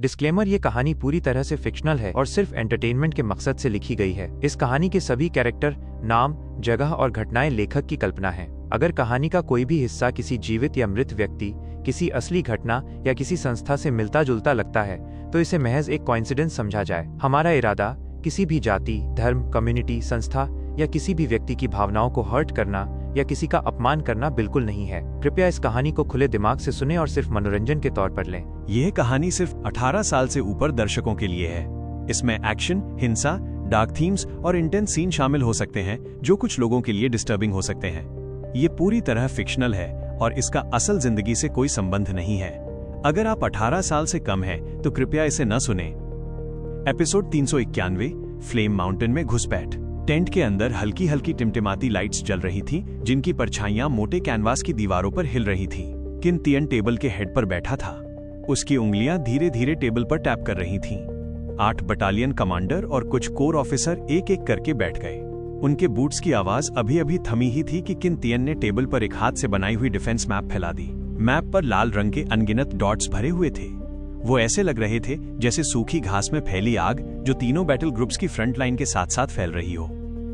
Disclaimer, ये कहानी पूरी तरह से फिक्शनल है और सिर्फ एंटरटेनमेंट के मकसद से लिखी गई है। इस कहानी के सभी कैरेक्टर, नाम, जगह और घटनाएं लेखक की कल्पना है। अगर कहानी का कोई भी हिस्सा किसी जीवित या मृत व्यक्ति, किसी असली घटना या किसी संस्था से मिलता जुलता लगता है तो इसे महज एक कोइंसिडेंस समझा जाए। हमारा इरादा किसी भी जाति, धर्म, कम्युनिटी, संस्था या किसी भी व्यक्ति की भावनाओं को हर्ट करना या किसी का अपमान करना बिल्कुल नहीं है। कृपया इस कहानी को खुले दिमाग से सुनें और सिर्फ मनोरंजन के तौर पर लें। यह कहानी सिर्फ 18 साल से ऊपर दर्शकों के लिए है। इसमें एक्शन, हिंसा, डार्क थीम्स और इंटेंस सीन शामिल हो सकते हैं जो कुछ लोगों के लिए डिस्टर्बिंग हो सकते हैं। ये पूरी तरह फिक्शनल है और इसका असल जिंदगी से कोई संबंध नहीं है। अगर आप 18 साल से कम हैं तो कृपया इसे न सुनें। एपिसोड 391, फ्लेम माउंटेन में घुसपैठ। टेंट के अंदर हल्की हल्की टिमटिमाती लाइट्स जल रही थीं, जिनकी परछाइयां मोटे कैनवास की दीवारों पर हिल रही थीं। किन तियन टेबल के हेड पर बैठा था। उसकी उंगलियां धीरे धीरे टेबल पर टैप कर रही थीं। 8 बटालियन कमांडर और कुछ कोर ऑफिसर एक एक करके बैठ गए। उनके बूट्स की आवाज अभी अभी थमी ही थी कि किन तियन ने टेबल पर एक हाथ से बनाई हुई डिफेंस मैप फैला दी। मैप पर लाल रंग के अनगिनत डॉट्स भरे हुए थे। वो ऐसे लग रहे थे जैसे सूखी घास में फैली आग जो तीनों बैटल ग्रुप्स की फ्रंट लाइन के साथ साथ फैल रही हो।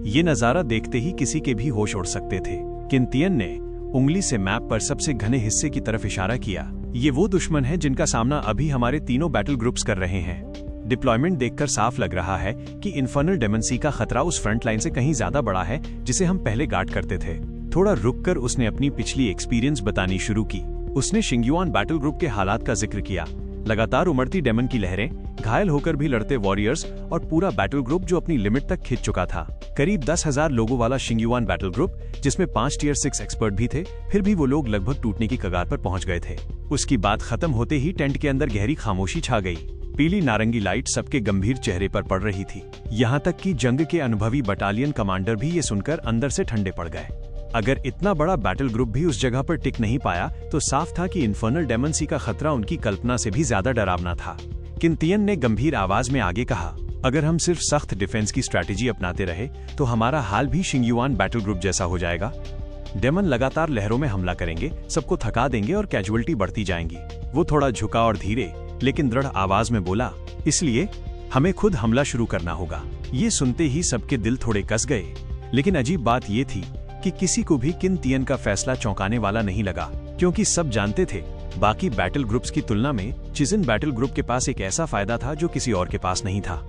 ये नजारा देखते ही किसी के भी होश उड़ सकते थे। किन तियन ने उंगली से मैप पर सबसे घने हिस्से की तरफ इशारा किया। ये वो दुश्मन है जिनका सामना अभी हमारे तीनों बैटल ग्रुप्स कर रहे हैं। डिप्लॉयमेंट देखकर साफ लग रहा है कि इन्फर्नल डेमन का खतरा उस फ्रंट लाइन से कहीं ज्यादा बड़ा है जिसे हम पहले गार्ड करते थे। थोड़ा रुककर उसने अपनी पिछली एक्सपीरियंस बतानी शुरू की। उसने शिंगयुआन बैटल ग्रुप के हालात का जिक्र किया। लगातार उमड़ती डेमन की लहरें, घायल होकर भी लड़ते वॉरियर्स और पूरा बैटल ग्रुप जो अपनी लिमिट तक खिंच चुका था। करीब 10,000 लोगों वाला शिंगयुआन बैटल ग्रुप, जिसमें 5 टियर 6 एक्सपर्ट भी थे, फिर भी वो लोग लगभग टूटने की कगार पर पहुंच गए थे। उसकी बात खत्म होते ही टेंट के अंदर गहरी खामोशी छा गई। पीली नारंगी लाइट सबके गंभीर चेहरे पर पड़ रही थी। यहाँ तक कि जंग के अनुभवी बटालियन कमांडर भी ये सुनकर अंदर से ठंडे पड़ गए। अगर इतना बड़ा बैटल ग्रुप भी उस जगह पर टिक नहीं पाया तो साफ था कि इन्फर्नल डेमन का खतरा उनकी कल्पना से भी ज्यादा डरावना था। किन तियन ने गंभीर आवाज में आगे कहा, अगर हम सिर्फ सख्त डिफेंस की स्ट्रैटेजी अपनाते रहे तो हमारा हाल भी शिंगयुआन बैटल ग्रुप जैसा हो जाएगा। डेमन लगातार लहरों में हमला करेंगे, सबको थका देंगे और कैजुअलिटी बढ़ती जाएंगी। वो थोड़ा झुका और धीरे लेकिन दृढ़ आवाज में बोला, इसलिए हमें खुद हमला शुरू करना होगा। ये सुनते ही सबके दिल थोड़े कस गए। लेकिन अजीब बात ये थी कि किसी को भी किन तियन का फैसला चौंकाने वाला नहीं लगा, क्योंकि सब जानते थे बाकी बैटल ग्रुप्स की तुलना में चिज़न बैटल ग्रुप के पास एक ऐसा फायदा था जो किसी और के पास नहीं था।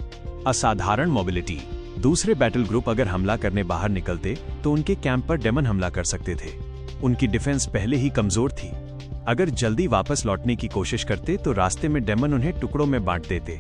असाधारण मोबिलिटी। दूसरे बैटल ग्रुप अगर हमला करने बाहर निकलते तो उनके कैंप पर डेमन हमला कर सकते थे। उनकी डिफेंस पहले ही कमजोर थी। अगर जल्दी वापस लौटने की कोशिश करते तो रास्ते में डेमन उन्हें टुकड़ों में बांट देते,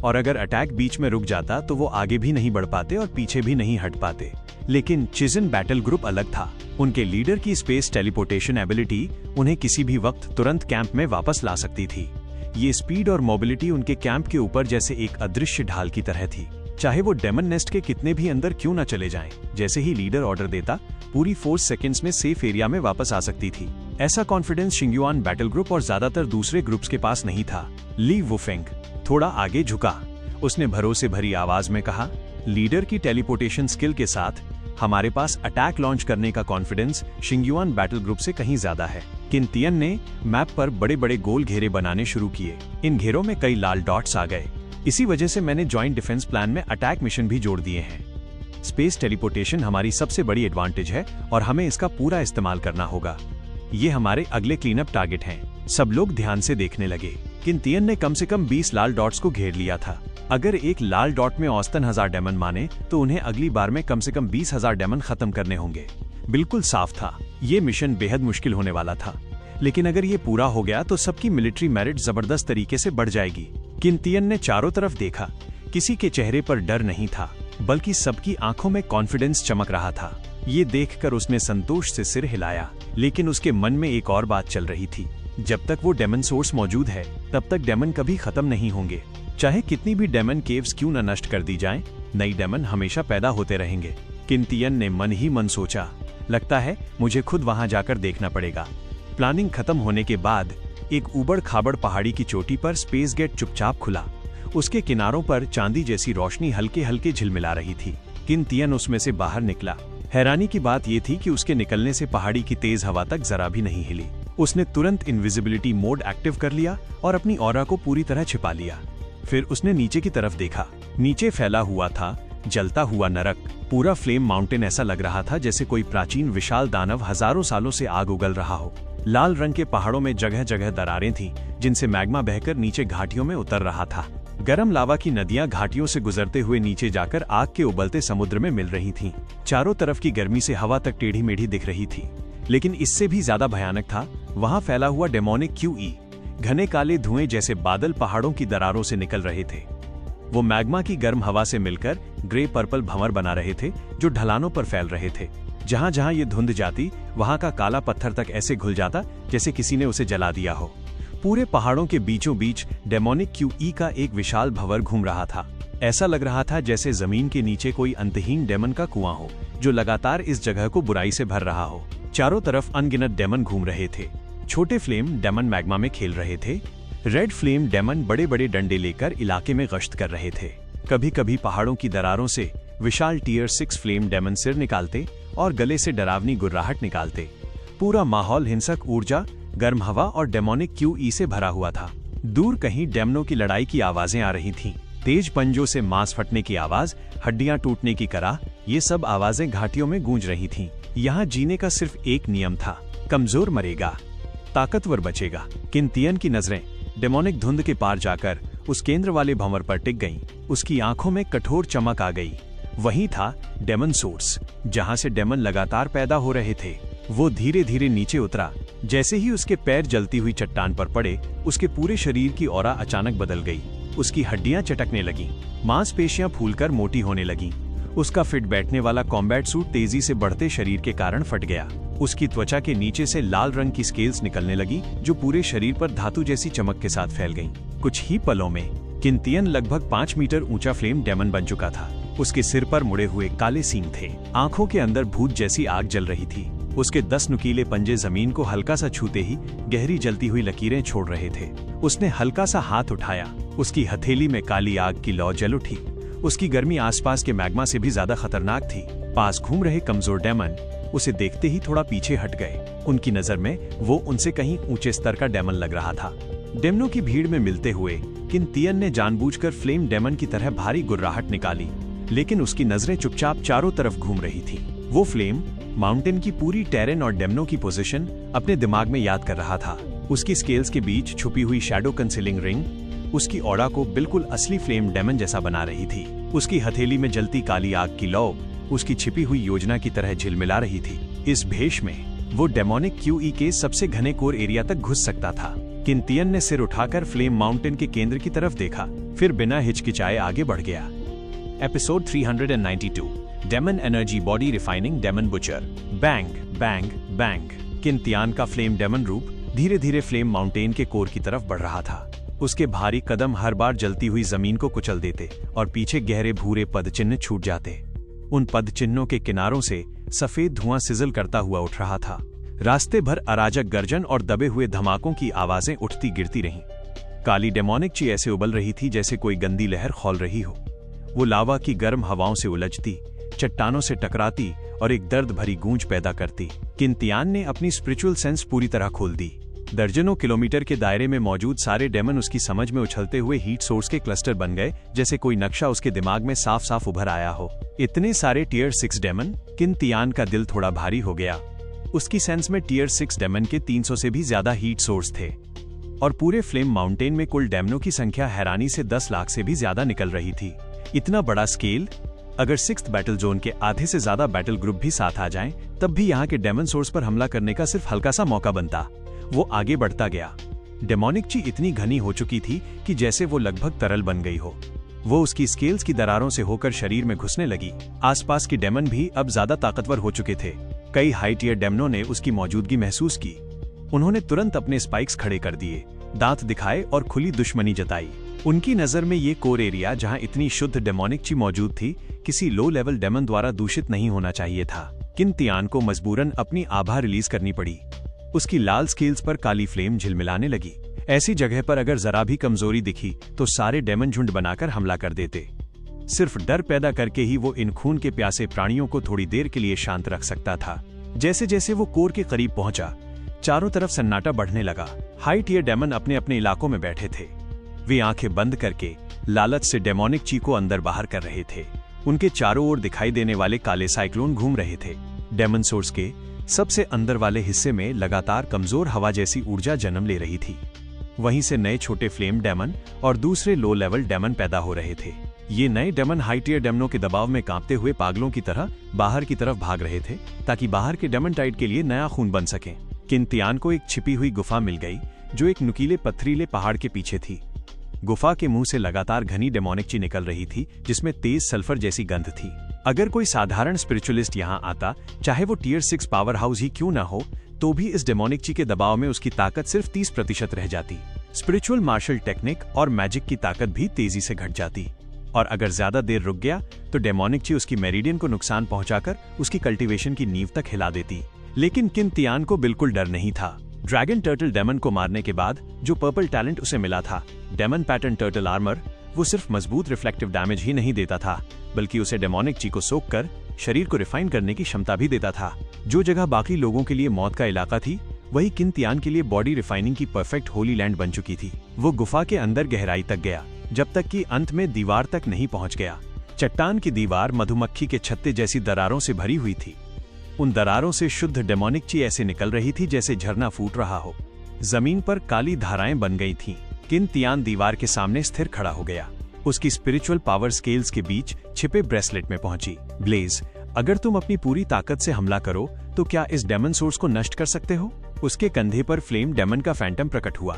और अगर अटैक बीच में रुक जाता तो वो आगे भी नहीं बढ़ पाते और पीछे भी नहीं हट पाते। लेकिन चिज़न बैटल ग्रुप अलग था। उनके लीडर की स्पेस टेलीपोर्टेशन एबिलिटी उन्हें किसी भी वक्त तुरंत कैंप में वापस ला सकती थी। ये स्पीड और मोबिलिटी उनके कैंप के ऊपर जैसे एक अदृश्य ढाल की तरह थी। चाहे वो डेमन नेस्ट के कितने भी अंदर क्यों न चले जाएं, जैसे ही लीडर ऑर्डर देता पूरी फोर्स सेकंड्स में सेफ एरिया में वापस आ सकती थी। ऐसा कॉन्फिडेंस शिंगयुआन बैटल ग्रुप और ज्यादातर दूसरे ग्रुप्स के पास नहीं था। ली वुफेंग थोड़ा आगे झुका। उसने भरोसे भरी आवाज में कहा, लीडर की टेलीपोर्टेशन स्किल के साथ हमारे पास अटैक लॉन्च करने का कॉन्फिडेंस शिंगयुआन बैटल ग्रुप से कहीं ज्यादा है। किन तियन ने मैप पर बड़े बड़े गोल घेरे बनाने शुरू किए। इन घेरों में कई लाल डॉट्स आ गए। इसी वजह से मैंने जॉइंट डिफेंस प्लान में अटैक मिशन भी जोड़ दिए हैं। स्पेस टेलीपोर्टेशन हमारी सबसे बड़ी एडवांटेज है और हमें इसका पूरा इस्तेमाल करना होगा। ये हमारे अगले क्लीनअप टारगेट हैं। सब लोग ध्यान से देखने लगे। किन तियन ने कम से कम 20 लाल डॉट्स को घेर लिया था। अगर एक लाल डॉट में औसतन 1000 डेमन माने तो उन्हें अगली बार में कम से कम 20,000 डेमन खत्म करने होंगे। बिल्कुल साफ था, ये मिशन बेहद मुश्किल होने वाला था। लेकिन अगर ये पूरा हो गया तो सबकी मिलिट्री मेरिट जबरदस्त तरीके से बढ़ जाएगी। किन तियन ने चारों तरफ देखा। किसी के चेहरे पर डर नहीं था, बल्कि सबकी आंखों में कॉन्फिडेंस चमक रहा था। ये देखकर उसने संतोष से सिर हिलाया। लेकिन उसके मन में एक और बात चल रही थी। जब तक वो डेमन सोर्स मौजूद है तब तक डेमन कभी खत्म नहीं होंगे। चाहे कितनी भी डेमन केव्स क्यों न नष्ट कर दी जाएं, नई डेमन हमेशा पैदा होते रहेंगे। किन तियन ने मन ही मन सोचा, लगता है मुझे खुद वहां जाकर देखना पड़ेगा। प्लानिंग खत्म होने के बाद एक उबड़ खाबड़ पहाड़ी की चोटी पर स्पेस गेट चुपचाप खुला। उसके किनारों पर चांदी जैसी रोशनी हल्के हल्के झिलमिला रही थी। किन तियन उसमें से बाहर निकला। हैरानी की बात यह थी कि उसके निकलने से पहाड़ी की तेज हवा तक जरा भी नहीं हिली। उसने तुरंत इनविजिबिलिटी मोड एक्टिव कर लिया और अपनी ऑरा को पूरी तरह छिपा लिया। फिर उसने नीचे की तरफ देखा। नीचे फैला हुआ था जलता हुआ नरक। पूरा फ्लेम माउंटेन ऐसा लग रहा था जैसे कोई प्राचीन विशाल दानव हजारों सालों से आग उगल रहा हो। लाल रंग के पहाड़ों में जगह जगह दरारें थीं, जिनसे मैग्मा बहकर नीचे घाटियों में उतर रहा था। गर्म लावा की नदियां घाटियों से गुजरते हुए नीचे जाकर आग के उबलते समुद्र में मिल रही थीं। चारों तरफ की गर्मी से हवा तक टेढ़ी मेढ़ी दिख रही थी। लेकिन इससे भी ज्यादा भयानक था वहां फैला हुआ डेमोनिक QE। घने काले धुएं जैसे बादल पहाड़ों की दरारों से निकल रहे थे। वो मैग्मा की गर्म हवा से मिलकर ग्रे पर्पल भंवर बना रहे थे, जो ढलानों पर फैल रहे थे। जहां जहां ये धुंध जाती, वहां का काला पत्थर तक ऐसे घुल जाता जैसे किसी ने उसे जला दिया हो। पूरे पहाड़ों के बीचों बीच डेमोनिक QE का एक विशाल भंवर घूम रहा था। ऐसा लग रहा था जैसे जमीन के नीचे कोई अंतहीन डेमन का कुआं हो, जो लगातार इस जगह को बुराई से भर रहा हो। चारों तरफ अनगिनत डेमन घूम रहे थे। छोटे फ्लेम डेमन मैग्मा में खेल रहे थे। रेड फ्लेम डेमन बड़े बड़े डंडे लेकर इलाके में गश्त कर रहे थे। कभी कभी पहाड़ों की दरारों से विशाल टियर 6 फ्लेम डेमन सिर निकालते और गले से डरावनी गुर्राहट निकालते। पूरा माहौल हिंसक ऊर्जा, गर्म हवा और डेमोनिक QE से भरा हुआ था। दूर कहीं डेमनों की लड़ाई की आवाजें आ रही थीं। तेज पंजों से मांस फटने की आवाज, हड्डियां टूटने की कराह, ये सब आवाजें घाटियों में गूंज रही थीं। यहाँ जीने का सिर्फ एक नियम था, कमजोर मरेगा, ताकतवर बचेगा। किंतियन की नजरें डेमोनिक धुंध के पार जाकर उस केंद्र वाले भंवर पर टिक गईं। उसकी आंखों में कठोर चमक आ गई। वही था डेमन सोर्स, जहां से डेमन लगातार पैदा हो रहे थे। वो धीरे धीरे नीचे उतरा। जैसे ही उसके पैर जलती हुई चट्टान पर पड़े, उसके पूरे शरीर की ऑरा अचानक बदल गई। उसकी हड्डियां चटकने लगीं, मांसपेशियां फूलकर मोटी होने लगीं। उसका फिट बैठने वाला कॉम्बैट सूट तेजी से बढ़ते शरीर के कारण फट गया। उसकी त्वचा के नीचे से लाल रंग की स्केल्स निकलने लगी, जो पूरे शरीर पर धातु जैसी चमक के साथ फैल गईं। कुछ ही पलों में किंतियन लगभग 5 मीटर ऊंचा फ्लेम डेमन बन चुका था। उसके सिर पर मुड़े हुए काले सींग थे। आंखों के अंदर भूत जैसी आग जल रही थी। उसके 10 नुकीले पंजे जमीन को हल्का सा छूते ही गहरी जलती हुई लकीरें छोड़ रहे थे। उसने हल्का सा हाथ उठाया। उसकी हथेली में काली आग की लौ जल उठी। उसकी गर्मी आसपास के मैग्मा से भी ज्यादा खतरनाक थी। पास घूम रहे कमजोर डेमन उसे देखते ही थोड़ा पीछे हट गए। उनकी नजर में वो उनसे कहीं ऊंचे स्तर का डेमन लग रहा था। डेमनों की भीड़ में मिलते हुए किंतियन ने जानबूझकर फ्लेम डेमन की तरह भारी गुर्राहट निकाली, लेकिन उसकी नजरें चुपचाप चारों तरफ घूम रही थी। वो फ्लेम माउंटेन की पूरी टेरेन और डेमनों की पोजीशन अपने दिमाग में याद कर रहा था। उसकी स्केल्स के बीच छुपी हुई शैडो कंसीलिंग रिंग उसकी ऑरा को बिल्कुल असली फ्लेम डेमन जैसा बना रही थी। उसकी हथेली में जलती काली आग की लौ उसकी छिपी हुई योजना की तरह झिलमिला रही थी। इस भेष में वो डेमोनिक QE के सबसे घने कोर एरिया तक घुस सकता था। किंतियन ने सिर उठाकर फ्लेम माउंटेन के केंद्र की तरफ देखा, फिर बिना हिचकिचाए आगे बढ़ गया। Episode 392, demon energy body refining demon butcher. Bang bang bang. किंतियन का फ्लेम डेमन रूप धीरे धीरे फ्लेम माउंटेन के कोर की तरफ बढ़ रहा था। उसके भारी कदम हर बार जलती हुई जमीन को कुचल देते और पीछे गहरे भूरे पदचिन्ह छूट जाते। उन पदचिन्हों के किनारों से सफेद धुआं सिजल करता हुआ उठ रहा था। रास्ते भर अराजक गर्जन और दबे हुए धमाकों की आवाजें उठती गिरती रहीं। काली डेमोनिक ची ऐसे उबल रही थी जैसे कोई गंदी लहर खौल रही हो। वो लावा की गर्म हवाओं से उलझती, चट्टानों से टकराती और एक दर्द भरी गूंज पैदा करती। किंतियन ने अपनी स्पिरिचुअल सेंस पूरी तरह खोल दी। दर्जनों किलोमीटर के दायरे में मौजूद सारे डेमन उसकी समझ में उछलते हुए हीट सोर्स के क्लस्टर बन गए, जैसे कोई नक्शा उसके दिमाग में साफ साफ उभर आया हो। इतने सारे टियर 6 डेमन, किंतियन का दिल थोड़ा भारी हो गया। उसकी सेंस में टियर 6 डेमन के 300 से भी ज्यादा हीट सोर्स थे और पूरे फ्लेम माउंटेन में कुल डेमनों की संख्या हैरानी से 10 लाख से भी ज्यादा निकल रही थी। इतना बड़ा स्केल! अगर 6th बैटल जोन के आधे से ज्यादा बैटल ग्रुप भी साथ आ जाएं, तब भी यहाँ के डेमन सोर्स पर हमला करने का सिर्फ हल्का सा मौका बनता। वो आगे बढ़ता गया। डेमोनिक ची इतनी घनी हो चुकी थी कि जैसे वो लगभग तरल बन गई हो। वो उसकी स्केल्स की दरारों से होकर शरीर में घुसने लगी। आसपास के डेमन भी अब ज्यादा ताकतवर हो चुके थे। कई हाई टियर डेमनों ने उसकी मौजूदगी महसूस की। उन्होंने तुरंत अपने स्पाइक्स खड़े कर दिए, दांत दिखाए और खुली दुश्मनी जताई। उनकी नजर में ये कोर एरिया जहां इतनी शुद्ध डेमोनिक ची मौजूद थी, किसी लो लेवल डेमन द्वारा दूषित नहीं होना चाहिए था। किंतियन को मजबूरन अपनी आभा रिलीज करनी पड़ी। उसकी लाल स्केल्स पर काली फ्लेम झिलमिलाने लगी। ऐसी जगह पर अगर जरा भी कमजोरी दिखी तो सारे डेमन झुंड बनाकर हमला कर देते। सिर्फ डर पैदा करके ही वो इन खून के प्यासे प्राणियों को थोड़ी देर के लिए शांत रख सकता था। जैसे जैसे वो कोर के करीब पहुंचा, चारों तरफ सन्नाटा बढ़ने लगा। हाई टियर डेमन अपने अपने इलाकों में बैठे थे। वे आंखें बंद करके लालच से डेमोनिक ची को अंदर बाहर कर रहे थे। उनके चारों ओर दिखाई देने वाले काले साइक्लोन घूम रहे थे। डेमन सोर्स के सबसे अंदर वाले हिस्से में लगातार कमजोर हवा जैसी ऊर्जा जन्म ले रही थी। वहीं से नए छोटे फ्लेम डेमन और दूसरे लो लेवल डेमन पैदा हो रहे थे। ये नए डेमन हाई टियर डेमनों के दबाव में कांपते हुए पागलों की तरह बाहर की तरफ भाग रहे थे, ताकि बाहर के डेमन टाइड के लिए नया खून बन सके। किंतियान को एक छिपी हुई गुफा मिल गई, जो एक नुकीले पथरीले पहाड़ के पीछे थी। गुफा के मुंह से लगातार घनी डेमोनिक ची निकल रही थी, जिसमें तेज सल्फर जैसी गंध थी। अगर कोई साधारण स्पिरिचुअलिस्ट यहाँ आता, चाहे वो टियर 6 पावर हाउस ही क्यों ना हो, तो भी इस डेमोनिक ची के दबाव में उसकी ताकत सिर्फ 30% रह जाती। स्पिरिचुअल मार्शल टेक्निक और मैजिक की ताकत भी तेजी से घट जाती, और अगर ज्यादा देर रुक गया तो डेमोनिक ची उसकी मेरिडियन को नुकसान पहुंचाकर उसकी कल्टीवेशन की नींव तक हिला देती। लेकिन किंतियान को बिल्कुल डर नहीं था। ड्रैगन टर्टल डेमन को मारने के बाद जो पर्पल टैलेंट उसे मिला था, डेमन पैटर्न टर्टल आर्मर, वो सिर्फ मजबूत रिफ्लेक्टिव डैमेज ही नहीं देता था, बल्कि उसे डेमोनिक ची को सोख कर शरीर को रिफाइन करने की क्षमता भी देता था। जो जगह बाकी लोगों के लिए मौत का इलाका थी, वही किंतियान के लिए बॉडी रिफाइनिंग की परफेक्ट होली लैंड बन चुकी थी। वो गुफा के अंदर गहराई तक गया, जब तक कि अंत में दीवार तक नहीं पहुंच गया। चट्टान की दीवार मधुमक्खी के छत्ते जैसी दरारों से भरी हुई थी। उन दरारों से शुद्ध डेमोनिक ची ऐसे निकल रही थी जैसे झरना फूट रहा हो। जमीन पर काली धाराएं बन गई थीं। किंतियान दीवार के सामने स्थिर खड़ा हो गया। उसकी स्पिरिचुअल पावर स्केल्स के बीच छिपे ब्रेसलेट में पहुंची। ब्लेज, अगर तुम अपनी पूरी ताकत से हमला करो तो क्या इस डेमन सोर्स को नष्ट कर सकते हो? उसके कंधे पर फ्लेम डेमन का फैंटम प्रकट हुआ।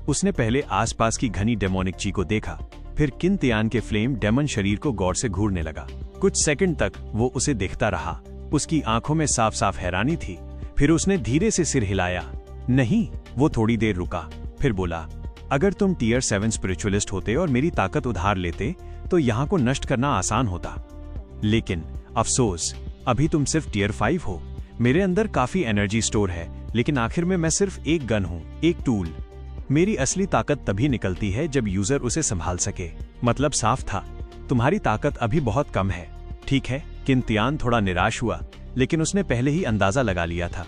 उसने पहले आसपास की घनी डेमोनिक ची को देखा, फिर किंतियान के फ्लेम डेमन शरीर को गौर से घूरने लगा। कुछ सेकंड तक वो उसे देखता रहा। उसकी आंखों में साफ साफ हैरानी थी। फिर उसने धीरे से सिर हिलाया। नहीं। वो थोड़ी देर रुका, फिर बोला, अगर तुम टियर 7 स्पिरिचुअलिस्ट होते और मेरी ताकत उधार लेते तो यहाँ को नष्ट करना आसान होता। लेकिन अफसोस, अभी तुम सिर्फ टियर 5 हो। मेरे अंदर काफी एनर्जी स्टोर है, लेकिन आखिर में मैं सिर्फ एक गन हूँ, एक टूल। मेरी असली ताकत तभी निकलती है जब यूजर उसे संभाल सके। मतलब साफ था, तुम्हारी ताकत अभी बहुत कम है। ठीक है। किंतियान थोड़ा निराश हुआ, लेकिन उसने पहले ही अंदाजा लगा लिया था।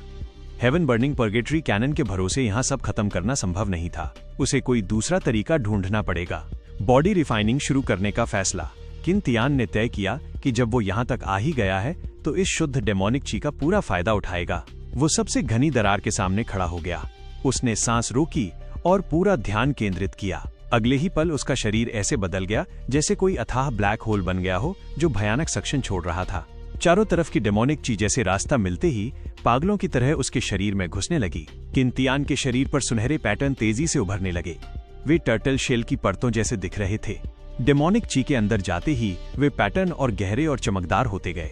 हेवन बर्निंग पर्गेटरी कैनन के भरोसे यहाँ सब खत्म करना संभव नहीं था। उसे कोई दूसरा तरीका ढूंढना पड़ेगा। बॉडी रिफाइनिंग शुरू करने का फैसला किंतियान ने तय किया कि जब वो यहाँ तक आ ही गया है तो इस शुद्ध डेमोनिक ची का पूरा फायदा उठाएगा। वो सबसे घनी दरार के सामने खड़ा हो गया। उसने सांस रोकी और पूरा ध्यान केंद्रित किया। अगले ही पल उसका शरीर ऐसे बदल गया जैसे कोई अथाह ब्लैक होल बन गया हो जो भयानक सक्शन छोड़ रहा था। चारों तरफ की डेमोनिक ची जैसे रास्ता मिलते ही पागलों की तरह उसके शरीर में घुसने लगी। किंतियान के शरीर पर सुनहरे पैटर्न तेजी से उभरने लगे। वे टर्टल शेल की परतों जैसे दिख रहे थे। डेमोनिक ची के अंदर जाते ही वे पैटर्न और गहरे और चमकदार होते गए।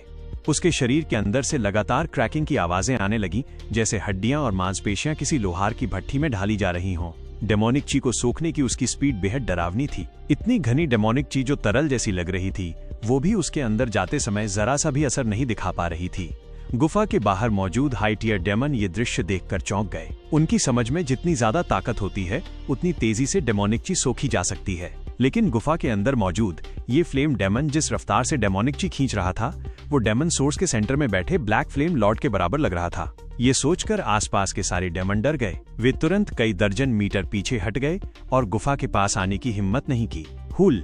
उसके शरीर के अंदर से लगातार क्रैकिंग की आवाजें आने लगी, जैसे हड्डियां और मांसपेशियां किसी लोहार की भट्ठी में ढाली जा रही हों। डेमोनिक ची को सोखने की उसकी स्पीड बेहद डरावनी थी। इतनी घनी डेमोनिक ची जो तरल जैसी लग रही थी, वो भी उसके अंदर जाते समय जरा सा भी असर नहीं दिखा पा रही थी। गुफा के बाहर मौजूद हाई टियर डेमन ये दृश्य देखकर चौंक गए। उनकी समझ में जितनी ज्यादा ताकत होती है, उतनी तेजी से डेमोनिक ची सोखी जा सकती है। लेकिन गुफा के अंदर मौजूद ये फ्लेम डेमन जिस रफ्तार से डेमोनिक ची खींच रहा था, वो डेमन सोर्स के सेंटर में बैठे ब्लैक फ्लेम लॉर्ड के बराबर लग रहा था। ये सोचकर आसपास के सारे डेमन डर गए। वे तुरंत कई दर्जन मीटर पीछे हट गए और गुफा के पास आने की हिम्मत नहीं की। हुल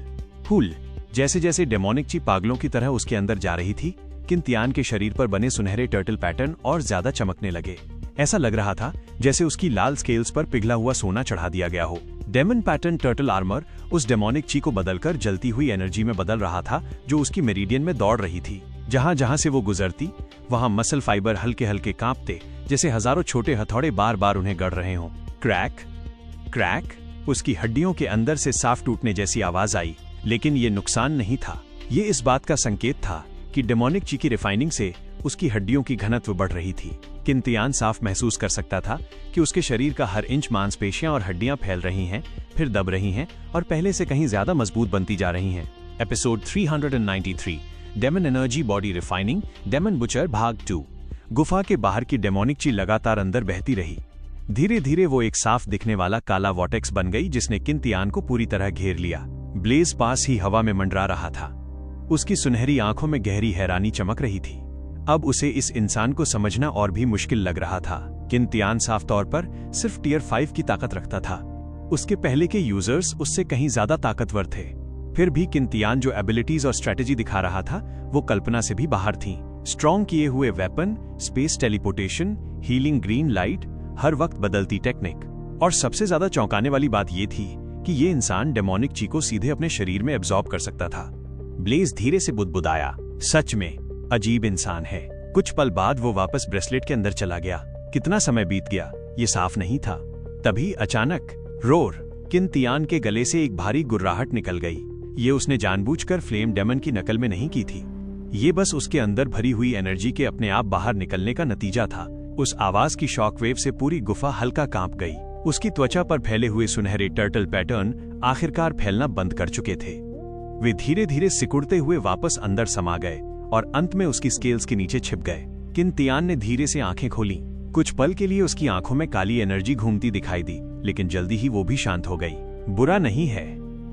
हुल, जैसे जैसे डेमोनिक ची पागलों की तरह उसके अंदर जा रही थी, किंतियान के शरीर पर बने सुनहरे टर्टल पैटर्न और ज्यादा चमकने लगे। ऐसा लग रहा था जैसे उसकी लाल स्केल्स पर पिघला हुआ सोना चढ़ा दिया गया हो। डेमन पैटर्न टर्टल आर्मर उस डेमोनिक ची को बदलकर जलती हुई एनर्जी में बदल रहा था, जो उसकी मेरिडियन में दौड़ रही थी। जहां जहां से वो गुजरती, वहां मसल फाइबर हल्के हल्के कांपते, जैसे हजारों छोटे हथौड़े बार बार उन्हें गढ़ रहे हों। क्रैक क्रैक, उसकी हड्डियों के अंदर से साफ टूटने जैसी आवाज आई। लेकिन ये नुकसान नहीं था, ये इस बात का संकेत था कि डेमोनिक ची की रिफाइनिंग से उसकी हड्डियों की घनत्व बढ़ रही थी। किंतियान साफ महसूस कर सकता था कि उसके शरीर का हर इंच मांसपेशियां और हड्डियां फैल रही हैं, फिर दब रही हैं और पहले से कहीं ज्यादा मजबूत बनती जा रही हैं। Episode 393, demon energy body refining, demon butcher भाग 2। गुफा के बाहर की डेमोनिक ची लगातार अंदर बहती रही। धीरे धीरे वो एक साफ दिखने वाला काला वॉटेक्स बन गई, जिसने किंतियान को पूरी तरह घेर लिया। ब्लेज पास ही हवा में मंडरा रहा था। उसकी सुनहरी आंखों में गहरी हैरानी चमक रही थी। अब उसे इस इंसान को समझना और भी मुश्किल लग रहा था। किंतियान साफ तौर पर सिर्फ टियर 5 की ताकत रखता था। उसके पहले के यूजर्स उससे कहीं ज्यादा ताकतवर थे। फिर भी किंतियान जो एबिलिटीज और स्ट्रेटेजी दिखा रहा था वो कल्पना से भी बाहर थी। स्ट्रॉन्ग किए हुए weapon, space teleportation, healing green light, हर वक्त बदलती टेक्निक। और सबसे ज्यादा चौंकाने वाली बात ये थी कि ये इंसान डेमोनिक ची को सीधे अपने शरीर में एब्जॉर्ब कर सकता था। ब्लेज धीरे से बुदबुदाया, सच में अजीब इंसान है। कुछ पल बाद वो वापस ब्रेसलेट के अंदर चला गया। कितना समय बीत गया ये साफ नहीं था। तभी अचानक रोर, किंतियान के गले से एक भारी गुर्राहट निकल गई। ये उसने जानबूझकर फ्लेम डेमन की नकल में नहीं की थी। ये बस उसके अंदर भरी हुई एनर्जी के अपने आप बाहर निकलने का नतीजा था। उस आवाज की शॉकवेव से पूरी गुफा हल्का कांप गई। उसकी त्वचा पर फैले हुए सुनहरे टर्टल पैटर्न आखिरकार फैलना बंद कर चुके थे। वे धीरे धीरे सिकुड़ते हुए वापस अंदर समा गए और अंत में उसकी स्केल्स के नीचे छिप गए। किंतियान ने धीरे से आंखें खोली। कुछ पल के लिए उसकी आंखों में काली एनर्जी घूमती दिखाई दी, लेकिन जल्दी ही वो भी शांत हो गई। बुरा नहीं है,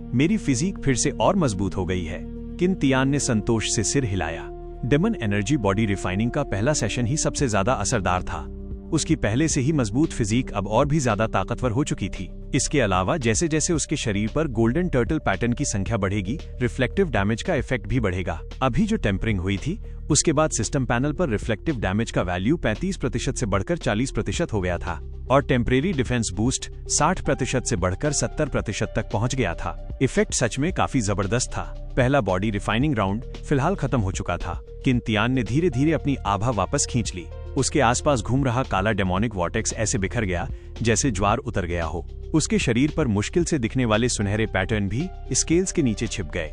मेरी फिजिक फिर से और मजबूत हो गई है। किंतियान ने संतोष से सिर हिलाया। डेमन एनर्जी बॉडी रिफाइनिंग का पहला सेशन ही सबसे ज्यादा असरदार था। उसकी पहले से ही मजबूत फिजिक अब और भी ज्यादा ताकतवर हो चुकी थी। इसके अलावा जैसे जैसे उसके शरीर पर गोल्डन टर्टल पैटर्न की संख्या बढ़ेगी, रिफ्लेक्टिव डैमेज का इफेक्ट भी बढ़ेगा। अभी जो टेम्परिंग हुई थी उसके बाद सिस्टम पैनल पर रिफ्लेक्टिव डैमेज का वैल्यू 35% से बढ़कर 40% हो गया था और टेम्परेरी डिफेंस बूस्ट 60% से बढ़कर 70% तक पहुंच गया था। इफेक्ट सच में काफी जबरदस्त था। पहला बॉडी रिफाइनिंग राउंड फिलहाल खत्म हो चुका था। किंतियान ने धीरे धीरे अपनी आभा वापस खींच ली। उसके आसपास घूम रहा काला डेमोनिक वॉर्टेक्स ऐसे बिखर गया जैसे ज्वार उतर गया हो। उसके शरीर पर मुश्किल से दिखने वाले सुनहरे पैटर्न भी स्केल्स के नीचे छिप गए।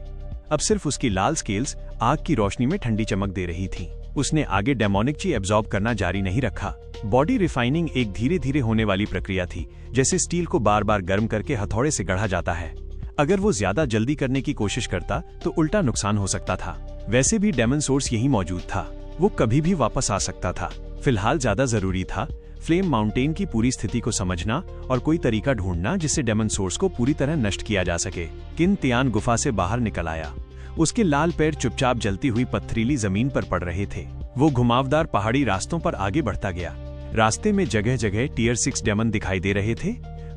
अब सिर्फ उसकी लाल स्केल्स आग की रोशनी में ठंडी चमक दे रही थी। उसने आगे डेमोनिक ची एब्जॉर्ब करना जारी नहीं रखा। बॉडी रिफाइनिंग एक धीरे धीरे होने वाली प्रक्रिया थी, जैसे स्टील को बार बार गर्म करके हथौड़े से गढ़ा जाता है। अगर वो ज्यादा जल्दी करने की कोशिश करता तो उल्टा नुकसान हो सकता था। वैसे भी डेमन सोर्स यही मौजूद था, वो कभी भी वापस आ सकता था। फिलहाल ज्यादा जरूरी था फ्लेम माउंटेन की पूरी स्थिति को समझना और कोई तरीका ढूंढना जिससे डेमन सोर्स को पूरी तरह नष्ट किया जा सके। किंतियान गुफा से बाहर निकल आया। उसके लाल पैर चुपचाप जलती हुई पथरीली जमीन पर पड़ रहे थे। वो घुमावदार पहाड़ी रास्तों पर आगे बढ़ता गया। रास्ते में जगह जगह टियर 6 डेमन दिखाई दे रहे थे।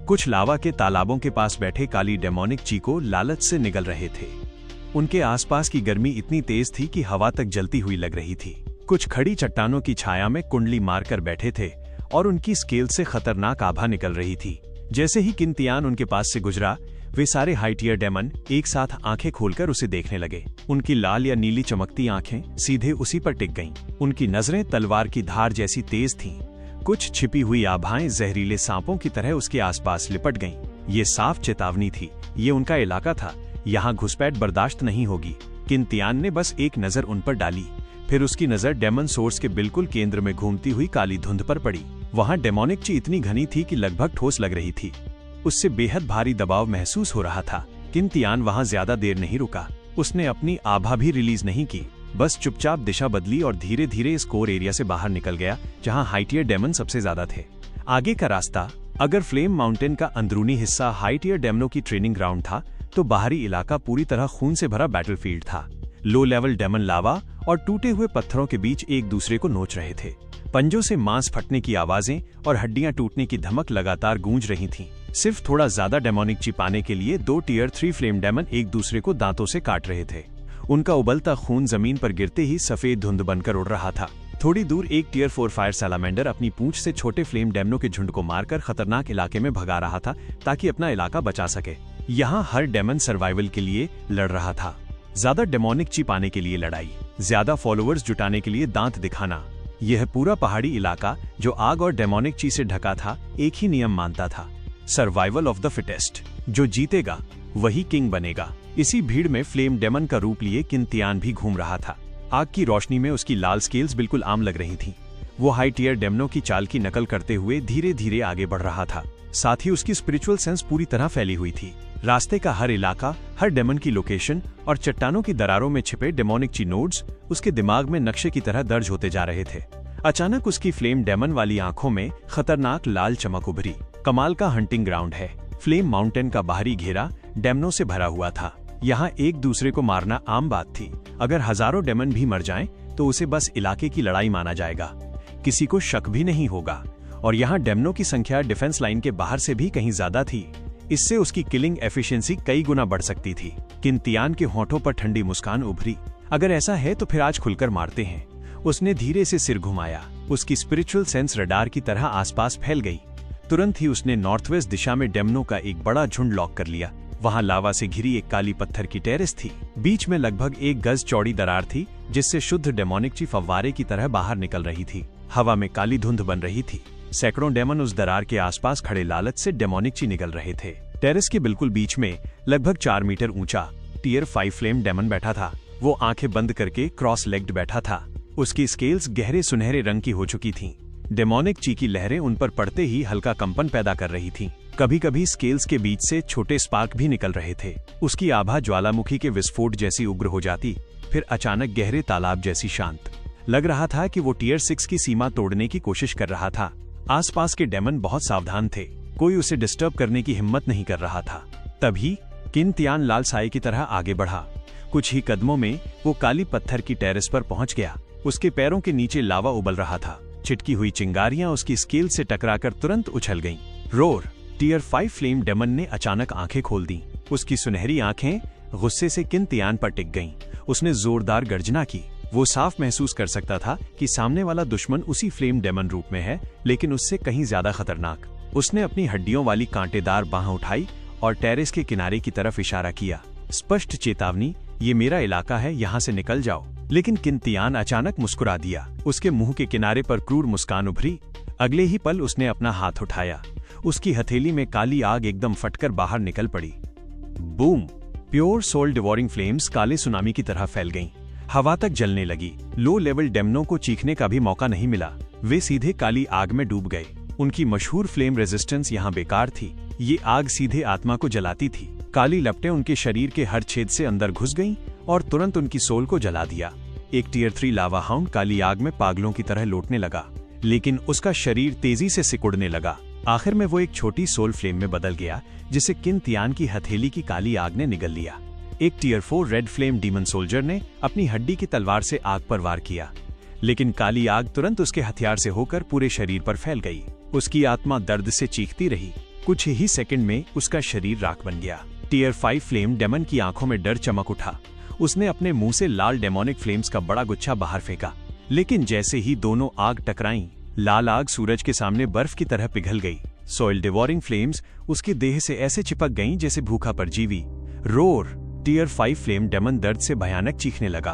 कुछ लावा के तालाबों के पास बैठे काली डेमोनिक ची को लालच से निगल रहे थे। उनके आसपास की गर्मी इतनी तेज थी कि हवा तक जलती हुई लग रही थी। कुछ खड़ी चट्टानों की छाया में कुंडली मारकर बैठे थे और उनकी स्केल से खतरनाक आभा निकल रही थी। जैसे ही किंतियान उनके पास से गुजरा, वे सारे हाई टियर डेमन एक साथ आंखें खोलकर उसे देखने लगे। उनकी लाल या नीली चमकती आंखें सीधे उसी पर टिक गईं। उनकी नजरें तलवार की धार जैसी तेज थीं। कुछ छिपी हुई आभाएं जहरीले सांपों की तरह उसके आसपास लिपट गईं। ये साफ चेतावनी थी, ये उनका इलाका था, यहाँ घुसपैठ बर्दाश्त नहीं होगी। किंतियान ने बस एक नजर उन पर डाली, फिर उसकी नजर डेमन सोर्स के बिल्कुल केंद्र में घूमती हुई काली धुंध पर पड़ी। वहां डेमोनिक ची इतनी घनी थी कि लगभग ठोस लग रही थी। उससे बेहद भारी दबाव महसूस हो रहा था। किंतियान वहां ज्यादा देर नहीं रुका। उसने अपनी आभा भी रिलीज नहीं की, बस चुपचाप दिशा बदली और धीरे धीरे इस कोर एरिया से बाहर निकल गया जहां हाई टियर डेमन सबसे ज्यादा थे। आगे का रास्ता, अगर फ्लेम माउंटेन का अंदरूनी हिस्सा हाई टियर डेमनों की ट्रेनिंग ग्राउंड था, तो बाहरी इलाका पूरी तरह खून से भरा बैटलफील्ड था। लो लेवल डेमन लावा और टूटे हुए पत्थरों के बीच एक दूसरे को नोच रहे थे। पंजों से मांस फटने की आवाजें और हड्डियां टूटने की धमक लगातार गूंज रही थीं। सिर्फ थोड़ा ज्यादा डेमोनिक ची पाने के लिए 2 टियर 3 फ्लेम डेमन एक दूसरे को दांतों से काट रहे थे। उनका उबलता खून जमीन पर गिरते ही सफेद धुंध बनकर उड़ रहा था। थोड़ी दूर एक टियर 4 फायर सैलामेंडर अपनी पूंछ से छोटे फ्लेम डेमनों के झुंड को मारकर खतरनाक इलाके में भगा रहा था ताकि अपना इलाका बचा सके। यहाँ हर डेमन सर्वाइवल के लिए लड़ रहा था। ज्यादा डेमोनिक ची पाने के लिए लड़ाई, ज्यादा फॉलोअर्स जुटाने के लिए दांत दिखाना। यह पूरा पहाड़ी इलाका जो आग और डेमोनिक ची से ढका था, एक ही नियम मानता था, सर्वाइवल ऑफ द फिटेस्ट। जो जीतेगा वही किंग बनेगा। इसी भीड़ में फ्लेम डेमन का रूप लिए किंतियान भी घूम रहा था। आग की रोशनी में उसकी लाल स्केल्स बिल्कुल आम लग रही थीं। वो हाई टियर डेमनों की चाल की नकल करते हुए धीरे धीरे आगे बढ़ रहा था। साथ ही उसकी स्पिरिचुअल सेंस पूरी तरह फैली हुई थी। रास्ते का हर इलाका, हर डेमन की लोकेशन और चट्टानों की दरारों में छिपे डेमोनिक ची नोड्स उसके दिमाग में नक्शे की तरह दर्ज होते जा रहे थे। अचानक उसकी फ्लेम डेमन वाली आंखों में खतरनाक लाल चमक उभरी। कमाल का हंटिंग ग्राउंड है। फ्लेम माउंटेन का बाहरी घेरा डेमनों से भरा हुआ था। यहाँ एक दूसरे को मारना आम बात थी। अगर हजारों डेमन भी मर जाएं, तो उसे बस इलाके की लड़ाई माना जाएगा। किसी को शक भी नहीं होगा। और यहाँ डेमनो की संख्या डिफेंस लाइन के बाहर से भी कहीं ज्यादा थी। इससे उसकी किलिंग एफिशिएंसी कई गुना बढ़ सकती थी। किन तियान के होठों पर ठंडी मुस्कान उभरी। अगर ऐसा है तो फिर आज खुलकर मारते हैं। उसने धीरे से सिर घुमाया। उसकी स्पिरिचुअल सेंस रडार की तरह आसपास फैल गई। तुरंत ही उसने नॉर्थवेस्ट दिशा में डेमनो का एक बड़ा झुंड लॉक कर लिया। वहां लावा से घिरी एक काली पत्थर की टेरेस थी। बीच में लगभग 1 गज चौड़ी दरार थी, जिससे शुद्ध डेमोनिक ची फव्वारे की तरह बाहर निकल रही थी। हवा में काली धुंध बन रही थी। सैकड़ों डेमन उस दरार के आसपास खड़े लालच से डेमोनिक ची निकल रहे थे। टेरेस के बिल्कुल बीच में लगभग 4 मीटर ऊंचा टियर 5 फ्लेम डेमन बैठा था। वो आंखें बंद करके क्रॉस लेग्ड बैठा था। उसकी स्केल्स गहरे सुनहरे रंग की हो चुकी थीं। डेमोनिक ची की लहरें उन पर पड़ते ही हल्का कंपन पैदा कर रही थीं। कभी कभी स्केल्स के बीच से छोटे स्पार्क भी निकल रहे थे। उसकी आभा ज्वालामुखी के विस्फोट जैसी उग्र हो जाती, फिर अचानक गहरे तालाब जैसी शांत। लग रहा था कि वो टियर 6 की सीमा तोड़ने की कोशिश कर रहा था। आसपास के डेमन बहुत सावधान थे। कोई उसे डिस्टर्ब करने की हिम्मत नहीं कर रहा था। तभी किन तियान लाल साए की तरह आगे बढ़ा। कुछ ही कदमों में वो काली पत्थर की टेरेस पर पहुंच गया। उसके पैरों के नीचे लावा उबल रहा था। छिटकी हुई चिंगारियां उसकी स्केल से टकराकर तुरंत उछल गईं। रोर! टियर 5 फ्लेम डेमन ने अचानक आंखें खोल दी। उसकी सुनहरी आंखें गुस्से से किन तियान पर टिक गईं। उसने जोरदार गर्जना की। वो साफ महसूस कर सकता था कि सामने वाला दुश्मन उसी फ्लेम डेमन रूप में है, लेकिन उससे कहीं ज्यादा खतरनाक। उसने अपनी हड्डियों वाली कांटेदार बाह उठाई और टेरेस के किनारे की तरफ इशारा किया। स्पष्ट चेतावनी, ये मेरा इलाका है, यहाँ से निकल जाओ। लेकिन किन तियान अचानक मुस्कुरा दिया। उसके मुंह के किनारे पर क्रूर मुस्कान उभरी। अगले ही पल उसने अपना हाथ उठाया। उसकी हथेली में काली आग एकदम फटकर बाहर निकल पड़ी। Boom! Pure soul devouring flames काले सुनामी की तरह फैल गईं। हवा तक जलने लगी। लो लेवल डेमनों को चीखने का भी मौका नहीं मिला। वे सीधे काली आग में डूब गए। उनकी मशहूर फ्लेम रेजिस्टेंस यहाँ बेकार थी। ये आग सीधे आत्मा को जलाती थी। काली लपटें उनके शरीर के हर छेद से अंदर घुस गईं और तुरंत उनकी सोल को जला दिया। एक टियर 3 लावा हाउंड काली आग में पागलों की तरह लौटने लगा, लेकिन उसका शरीर तेजी से सिकुड़ने लगा। आखिर में वो एक छोटी सोल फ्लेम में बदल गया, जिसे किन तियान की हथेली की काली आग ने निगल लिया। एक tier 4 red flame demon soldier ने अपनी हड्डी की तलवार से आग पर वार किया, लेकिन काली आग तुरंत उसके हथियार से होकर पूरे शरीर पर फैल गई। उसकी आत्मा दर्द से चीखती रही। कुछ ही सेकंड में उसका शरीर राख बन गया। टियर 5 फ्लेम डेमन की आंखों में डर चमक उठा। उसने अपने मुंह से लाल डेमोनिक फ्लेम्स का बड़ा गुच्छा बाहर फेंका, लेकिन जैसे ही दोनों आग टकराईं, लाल आग सूरज के सामने बर्फ की तरह पिघल गई। सॉइल डिवोरिंग फ्लेम्स उसकी देह से ऐसे चिपक गईं जैसे भूखा परजीवी। रोर! टियर 5 फ्लेम डेमन दर्द से भयानक चीखने लगा।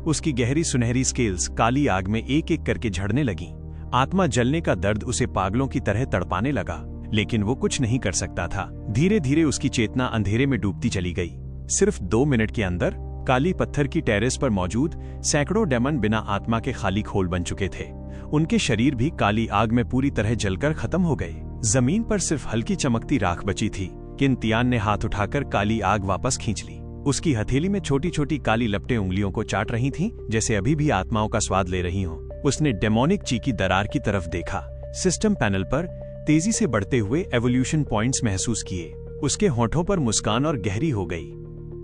उसकी गहरी सुनहरी स्केल्स काली आग में एक एक करके झड़ने लगीं। आत्मा जलने का दर्द उसे पागलों की तरह तड़पाने लगा, लेकिन वो कुछ नहीं कर सकता था। धीरे धीरे उसकी चेतना अंधेरे में डूबती चली गई। सिर्फ 2 मिनट के अंदर काली पत्थर की टेरेस पर मौजूद सैकड़ों डेमन बिना आत्मा के खाली खोल बन चुके थे। उनके शरीर भी काली आग में पूरी तरह जलकर खत्म हो गए। जमीन पर सिर्फ हल्की चमकती राख बची थी। किन तियान ने हाथ उठाकर काली आग वापस खींच ली। उसकी हथेली में छोटी छोटी काली लपटें उंगलियों को चाट रही थीं, जैसे अभी भी आत्माओं का स्वाद ले रही हों। उसने डेमोनिक ची की दरार की तरफ देखा। सिस्टम पैनल पर तेजी से बढ़ते हुए एवोल्यूशन पॉइंट्स महसूस किए। उसके होठों पर मुस्कान और गहरी हो गई।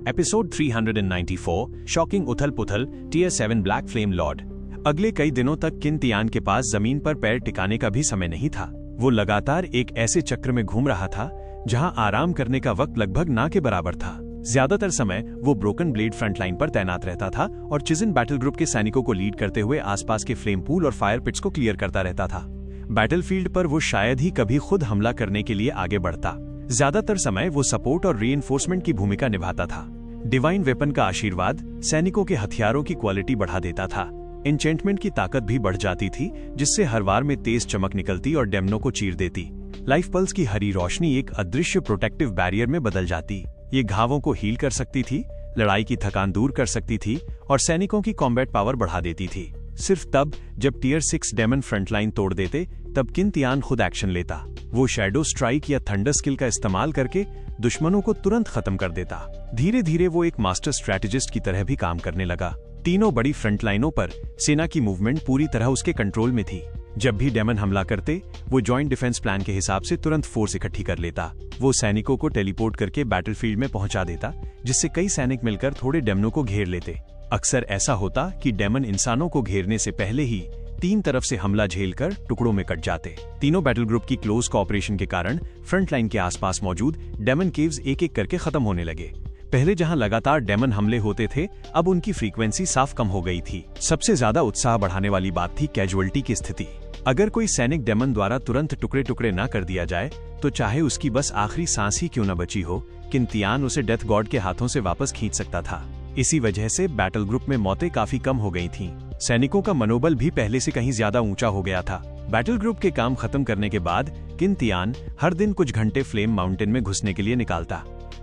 एपिसोड 394 शॉकिंग उथल पुथल टियर 7 ब्लैक फ्लेम लॉर्ड। अगले कई दिनों तक किन तियान के पास जमीन पर पैर टिकाने का भी समय नहीं था। वो लगातार एक ऐसे चक्र में घूम रहा था जहां आराम करने का वक्त लगभग ना के बराबर था। ज्यादातर समय वो ब्रोकन ब्लेड फ्रंटलाइन पर तैनात रहता था और चिजन बैटल ग्रुप के सैनिकों को लीड करते हुए आसपास के फ्लेम पूल और फायर पिट्स को क्लियर करता रहता था। बैटलफील्ड पर वो शायद ही कभी खुद हमला करने के लिए आगे बढ़ता। ज्यादातर समय वो सपोर्ट और रीइंफोर्समेंट की भूमिका निभाता था। डिवाइन वेपन का आशीर्वाद सैनिकों के हथियारों की क्वालिटी बढ़ा देता था। एन्चेंटमेंट की ताकत भी बढ़ जाती थी, जिससे हर वार में तेज चमक निकलती और डेमनों को चीर देती। लाइफ पल्स की हरी रोशनी एक अदृश्य प्रोटेक्टिव बैरियर में बदल जाती। ये घावों को हील कर सकती थी, लड़ाई की थकान दूर कर सकती थी और सैनिकों की कॉम्बैट पावर बढ़ा देती थी। सिर्फ तब जब टियर 6 डेमन फ्रंटलाइन तोड़ देते, तब किन तियान खुद एक्शन लेता। वो शैडो स्ट्राइक या थंडर स्किल का इस्तेमाल करके दुश्मनों को तुरंत खत्म कर देता। धीरे धीरे वो एक मास्टर स्ट्रेटेजिस्ट की तरह भी काम करने लगा। तीनों बड़ी फ्रंट लाइनों पर सेना की मूवमेंट पूरी तरह उसके कंट्रोल में थी। जब भी डेमन हमला करते, वो जॉइंट डिफेंस प्लान के हिसाब से तुरंत फोर्स इकट्ठी कर लेता। वो सैनिकों को टेलीपोर्ट करके बैटलफील्ड में पहुंचा देता, जिससे कई सैनिक मिलकर थोड़े डेमनों को घेर लेते। अक्सर ऐसा होता कि डेमन इंसानों को घेरने से पहले ही तीन तरफ से हमला झेलकर टुकड़ों में कट जाते। तीनों बैटल ग्रुप की क्लोज कोऑपरेशन के कारण फ्रंट लाइन के आसपास मौजूद डेमन केव्स एक एक करके खत्म होने लगे। पहले जहां लगातार डेमन हमले होते थे, अब उनकी फ्रीक्वेंसी साफ कम हो गई थी। सबसे ज्यादा उत्साह बढ़ाने वाली बात थी कैजुअलिटी की स्थिति। अगर कोई सैनिक डेमन द्वारा तुरंत टुकड़े टुकड़े न कर दिया जाए तो चाहे उसकी बस आखिरी सांस ही क्यों न बची हो, किंतियान उसे डेथ गॉड के हाथों से वापस खींच सकता था। इसी वजह से बैटल ग्रुप में मौतें काफी कम हो गई थीं। सैनिकों का मनोबल भी पहले से कहीं ज्यादा ऊंचा हो गया था। बैटल ग्रुप के काम खत्म करने के बाद किंतियान हर दिन कुछ घंटे फ्लेम माउंटेन में घुसने के लिए निकालता।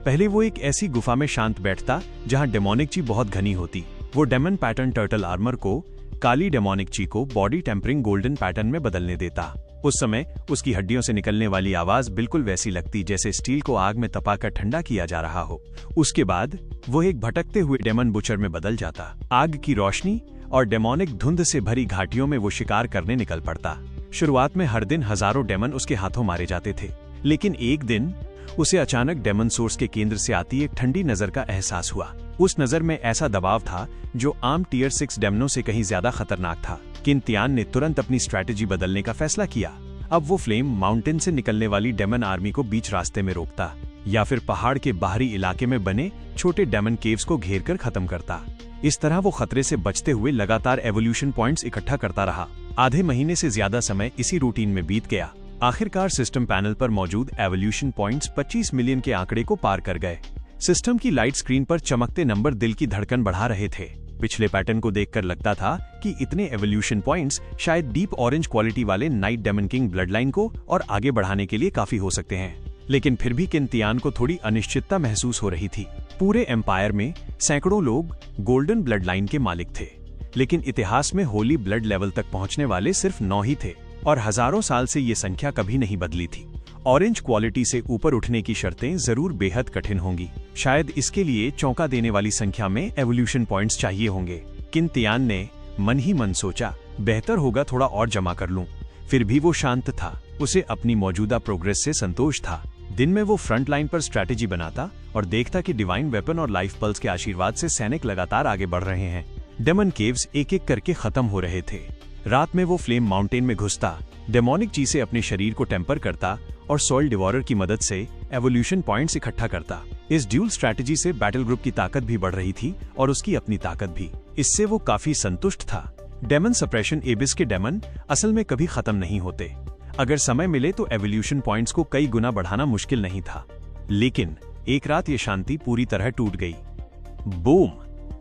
पहले वो एक ऐसी गुफा में शांत बैठता जहां डेमोनिक ची बहुत घनी होती। वो डेमन पैटर्न टर्टल आर्मर को काली डेमोनिक ची को बॉडी टेम्परिंग गोल्डन पैटर्न में बदलने देता। उस समय उसकी हड्डियों से निकलने वाली आवाज बिल्कुल वैसी लगती जैसे स्टील को आग में तपाकर ठंडा किया जा रहा हो। उसके बाद वो एक भटकते हुए डेमन बुचर में बदल जाता। आग की रोशनी और डेमोनिक धुंध से भरी घाटियों में वो शिकार करने निकल पड़ता। शुरुआत में हर दिन हजारों डेमन उसके हाथों मारे जाते थे, लेकिन एक दिन उसे अचानक डेमन सोर्स के केंद्र से आती एक ठंडी नजर का एहसास हुआ। उस नजर में ऐसा दबाव था जो आम टियर 6 डेमनों से कहीं ज्यादा खतरनाक था। किंतियान ने तुरंत अपनी स्ट्रैटेजी बदलने का फैसला किया। अब वो फ्लेम माउंटेन से निकलने वाली डेमन आर्मी को बीच रास्ते में रोकता या फिर पहाड़ के बाहरी इलाके में बने छोटे डेमन केव्स को घेर कर खत्म करता। इस तरह वो खतरे से बचते हुए लगातार एवोल्यूशन पॉइंट्स इकट्ठा करता रहा। आधे महीने से ज्यादा समय इसी रूटीन में बीत गया। आखिरकार सिस्टम पैनल पर मौजूद एवोल्यूशन पॉइंट्स 25 मिलियन के आंकड़े को पार कर गए। सिस्टम की लाइट स्क्रीन पर चमकते नंबर दिल की धड़कन बढ़ा रहे थे। पिछले पैटर्न को देखकर लगता था कि इतने एवोल्यूशन पॉइंट्स शायद डीप ऑरेंज क्वालिटी वाले night daemon king blood line को और आगे बढ़ाने के लिए काफी हो सकते हैं। लेकिन फिर भी किंतियान को थोड़ी अनिश्चितता महसूस हो रही थी। पूरे एम्पायर में सैकड़ों लोग गोल्डन ब्लड लाइन के मालिक थे, लेकिन इतिहास में होली ब्लड लेवल तक पहुंचने वाले सिर्फ 9 ही थे और हजारों साल से ये संख्या कभी नहीं बदली थी। ऑरेंज क्वालिटी से ऊपर उठने की शर्तें जरूर बेहद कठिन होंगी। शायद इसके लिए चौंका देने वाली संख्या में एवोल्यूशन पॉइंट्स चाहिए होंगे। किंतियान ने मन ही मन सोचा, बेहतर होगा थोड़ा और जमा कर लूं। फिर भी वो शांत था। उसे अपनी मौजूदा प्रोग्रेस से संतोष था। दिन में वो फ्रंट लाइन पर स्ट्रैटेजी बनाता और देखता कि डिवाइन वेपन और लाइफ पल्स के आशीर्वाद से सैनिक लगातार आगे बढ़ रहे हैं। डेमन केव्स एक एक करके खत्म हो रहे थे। रात में वो फ्लेम माउंटेन में घुसता, डेमोनिक ची से अपने शरीर को टेम्पर करता और सॉइल डिवॉरर की मदद से एवोल्यूशन पॉइंट्स इकट्ठा करता। इस ड्यूल स्ट्रैटेजी से बैटल ग्रुप की ताकत भी बढ़ रही थी और उसकी अपनी ताकत भी। इससे वो काफी संतुष्ट था। डेमन सप्रेशन एबिस के डेमन असल में कभी खत्म नहीं होते। अगर समय मिले तो एवोल्यूशन पॉइंट्स को कई गुना बढ़ाना मुश्किल नहीं था। लेकिन एक रात ये शांति पूरी तरह टूट गई। बूम!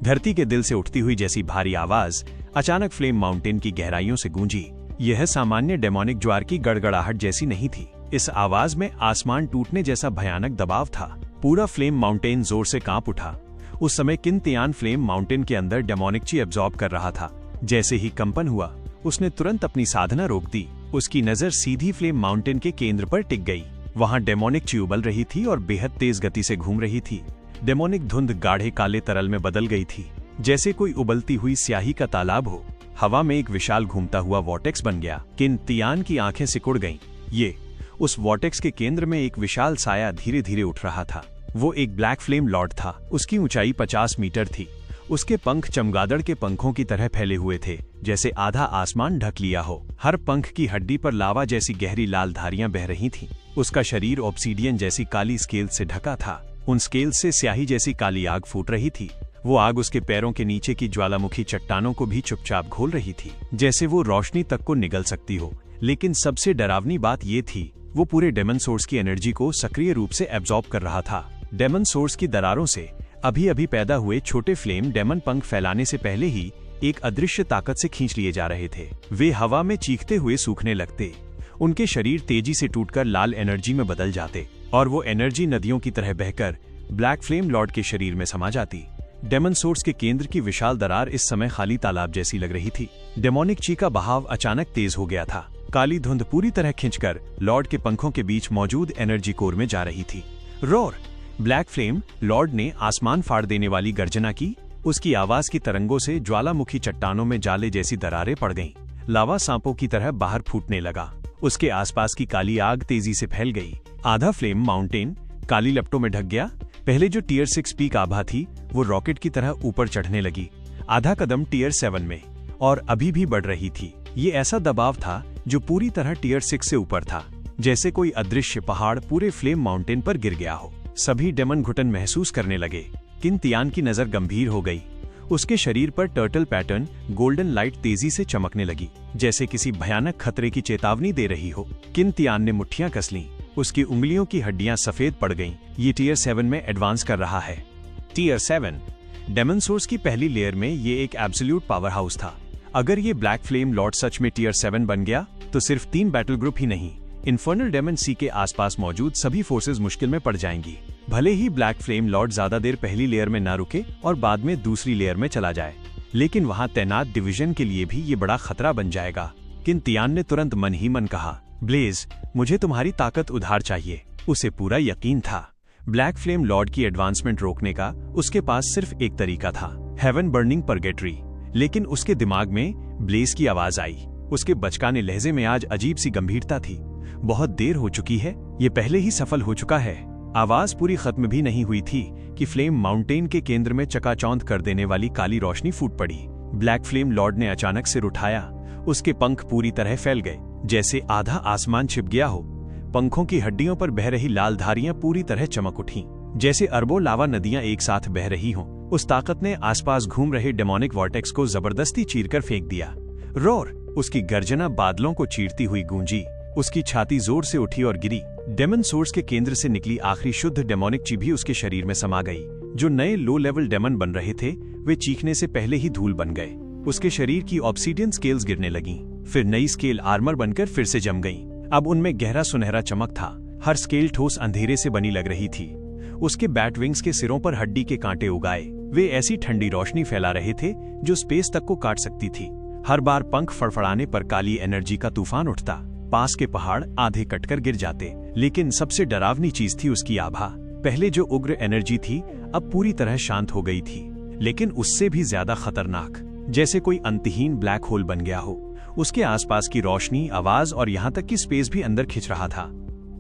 धरती के दिल से उठती हुई जैसी भारी आवाज अचानक फ्लेम माउंटेन की गहराइयों से गूंजी। यह सामान्य डेमोनिक ज्वार की गड़गड़ाहट जैसी नहीं थी। इस आवाज में आसमान टूटने जैसा भयानक दबाव था। पूरा फ्लेम माउंटेन जोर से कांप उठा। उस समय किंतियान फ्लेम माउंटेन के अंदर डेमोनिक ची एब्जॉर्ब कर रहा था। जैसे ही कंपन हुआ, उसने तुरंत अपनी साधना रोक दी। उसकी नजर सीधी फ्लेम माउंटेन के केंद्र पर टिक गई। वहां डेमोनिक ची उबल रही थी और बेहद तेज गति से घूम रही थी। डेमोनिक धुंध गाढ़े काले तरल में बदल गई थी, जैसे कोई उबलती हुई स्याही का तालाब हो। हवा में एक विशाल घूमता हुआ वॉर्टेक्स बन गया। किंतियान की आंखें सिकुड़ गईं। ये उस वॉर्टेक्स के केंद्र में एक विशाल साया धीरे धीरे उठ रहा था। वो एक ब्लैक फ्लेम लॉर्ड था। उसकी ऊंचाई 50 मीटर थी। उसके पंख चमगादड़ के पंखों की तरह फैले हुए थे, जैसे आधा आसमान ढक लिया हो। हर पंख की हड्डी पर लावा जैसी गहरी लाल धारियां बह रही थीं। उसका शरीर ऑब्सीडियन जैसी काली स्केल से ढका था। उन स्केल से स्याही जैसी काली आग फूट रही थी। वो आग उसके पैरों के नीचे की ज्वालामुखी चट्टानों को भी चुपचाप घोल रही थी, जैसे वो रोशनी तक को निगल सकती हो। लेकिन सबसे डरावनी बात ये थी, वो पूरे डेमन सोर्स की एनर्जी को सक्रिय रूप से एब्जॉर्ब कर रहा था। डेमन सोर्स की दरारों से अभी अभी पैदा हुए छोटे फ्लेम डेमन पंख फैलाने से पहले ही एक अदृश्य ताकत से खींच लिए जा रहे थे। वे हवा में चीखते हुए सूखने लगते। उनके शरीर तेजी से टूटकर लाल एनर्जी में बदल जाते और वो एनर्जी नदियों की तरह बहकर ब्लैक फ्लेम लॉर्ड के शरीर में समा जाती। डेमन सोर्स के केंद्र की विशाल दरार इस समय खाली तालाब जैसी लग रही थी। डेमोनिक ची का बहाव अचानक तेज हो गया था। काली धुंध पूरी तरह खिंचकर लॉर्ड के पंखों के बीच मौजूद एनर्जी कोर में जा रही थी। रोर! ब्लैक फ्लेम लॉर्ड ने आसमान फाड़ देने वाली गर्जना की। उसकी आवाज की तरंगों से ज्वालामुखी चट्टानों में जाले जैसी दरारें पड़ गईं। लावा सांपों की तरह बाहर फूटने लगा। उसके आसपास की काली आग तेजी से फैल गई। आधा फ्लेम माउंटेन काली लपटों में ढक गया। पहले जो टियर 6 पीक आभा थी, वो रॉकेट की तरह ऊपर चढ़ने लगी। आधा कदम टियर 7 में और अभी भी बढ़ रही थी। ये ऐसा दबाव था जो पूरी तरह टियर 6 से ऊपर था, जैसे कोई अदृश्य पहाड़ पूरे फ्लेम माउंटेन पर गिर गया हो। सभी डेमन घुटन महसूस करने लगे। किन तियान की नजर गंभीर हो गई। उसके शरीर पर टर्टल पैटर्न गोल्डन लाइट तेजी से चमकने लगी, जैसे किसी भयानक खतरे की चेतावनी दे रही हो। किन तियान ने मुट्ठियां कस लीं। उसकी उंगलियों की हड्डियां सफेद पड़ गईं। ये टियर 7 में एडवांस कर रहा है। टियर 7 डेमन सोर्स की पहली लेयर में ये एक एब्सोल्यूट पावर हाउस था। अगर ये ब्लैक फ्लेम लॉर्ड सच में टियर 7 बन गया तो सिर्फ 3 बैटल ग्रुप ही नहीं, इन्फर्नल डेमन सी के आसपास मौजूद सभी फोर्सेस मुश्किल में पड़ जाएंगी। भले ही ब्लैक फ्लेम लॉर्ड ज्यादा देर पहली लेयर में ना रुके और बाद में दूसरी लेयर में चला जाए, लेकिन वहां तैनात डिवीजन के लिए भी ये बड़ा खतरा बन जाएगा। किन तियान ने तुरंत मन ही मन कहा, ब्लेज, मुझे तुम्हारी ताकत उधार चाहिए। उसे पूरा यकीन था ब्लैक फ्लेम लॉर्ड की एडवांसमेंट रोकने का उसके पास सिर्फ एक तरीका था, हेवन बर्निंग परगेटरी। लेकिन उसके दिमाग में ब्लेज की आवाज आई। उसके बचकाने लहजे में आज अजीब सी गंभीरता थी। बहुत देर हो चुकी है, ये पहले ही सफल हो चुका है। आवाज पूरी खत्म भी नहीं हुई थी कि फ्लेम माउंटेन के केंद्र में चकाचौंध कर देने वाली काली रोशनी फूट पड़ी। ब्लैक फ्लेम लॉर्ड ने अचानक सिर उठाया। उसके पंख पूरी तरह फैल गए, जैसे आधा आसमान छिप गया हो। पंखों की हड्डियों पर बह रही लाल धारियां पूरी तरह चमक उठीं, जैसे अरबों लावा नदियां एक साथ बह रही हों। उस ताकत ने आसपास घूम रहे डेमोनिक वॉर्टेक्स को जबरदस्ती चीरकर फेंक दिया। रोर, उसकी गर्जना बादलों को चीरती हुई गूंजी। उसकी छाती जोर से उठी और गिरी। डेमन सोर्स के केंद्र से निकली आखिरी शुद्ध डेमोनिक ची भी उसके शरीर में समा गई। जो नए लो लेवल डेमन बन रहे थे वे चीखने से पहले ही धूल बन गए। उसके शरीर की ऑब्सीडियन स्केल्स गिरने लगीं, फिर नई स्केल आर्मर बनकर फिर से जम गईं। अब उनमें गहरा सुनहरा चमक था। हर स्केल ठोस अंधेरे से बनी लग रही थी। उसके बैट विंग्स के सिरों पर हड्डी के कांटे उगाए। वे ऐसी ठंडी रोशनी फैला रहे थे जो स्पेस तक को काट सकती थी। हर बार पंख फड़फड़ाने पर काली एनर्जी का तूफान उठता। पास के पहाड़ आधे कटकर गिर जाते। लेकिन सबसे डरावनी चीज थी उसकी आभा। पहले जो उग्र एनर्जी थी अब पूरी तरह शांत हो गई थी, लेकिन उससे भी ज्यादा खतरनाक, जैसे कोई अंतहीन ब्लैक होल बन गया हो। उसके आसपास की रोशनी, आवाज और यहाँ तक कि स्पेस भी अंदर खिंच रहा था।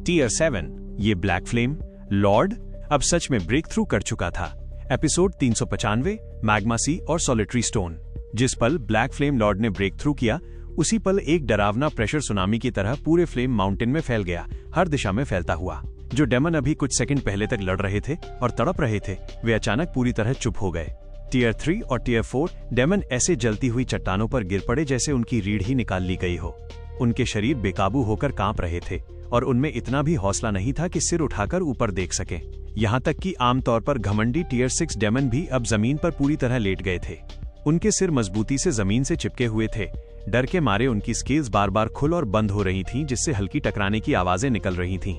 टियर 7 ये ब्लैक फ्लेम लॉर्ड अब सच में ब्रेक थ्रू कर चुका था। एपिसोड 395 मैग्मा सी और सॉलिटरी स्टोन। जिस पल ब्लैक फ्लेम लॉर्ड ने ब्रेक थ्रू किया उसी पल एक डरावना प्रेशर सुनामी की तरह पूरे फ्लेम माउंटेन में फैल गया, हर दिशा में फैलता हुआ। जो डेमन अभी कुछ सेकंड पहले तक लड़ रहे थे और तड़प रहे थे वे अचानक पूरी तरह चुप हो गए। टियर 3 और टियर 4 डेमन ऐसे जलती हुई चट्टानों पर गिर पड़े जैसे उनकी रीढ़ ही निकाल ली गई हो। उनके शरीर बेकाबू होकर कांप रहे थे और उनमें इतना भी हौसला नहीं था कि सिर उठाकर ऊपर देख सकें। यहाँ तक कि आमतौर पर घमंडी टियर 6 डेमन भी अब जमीन पर पूरी तरह लेट गए थे। उनके सिर मजबूती से जमीन से चिपके हुए थे। डर के मारे उनकी स्केल्स बार बार खुल और बंद हो रही थीं, जिससे हल्की टकराने की आवाजें निकल रही थीं।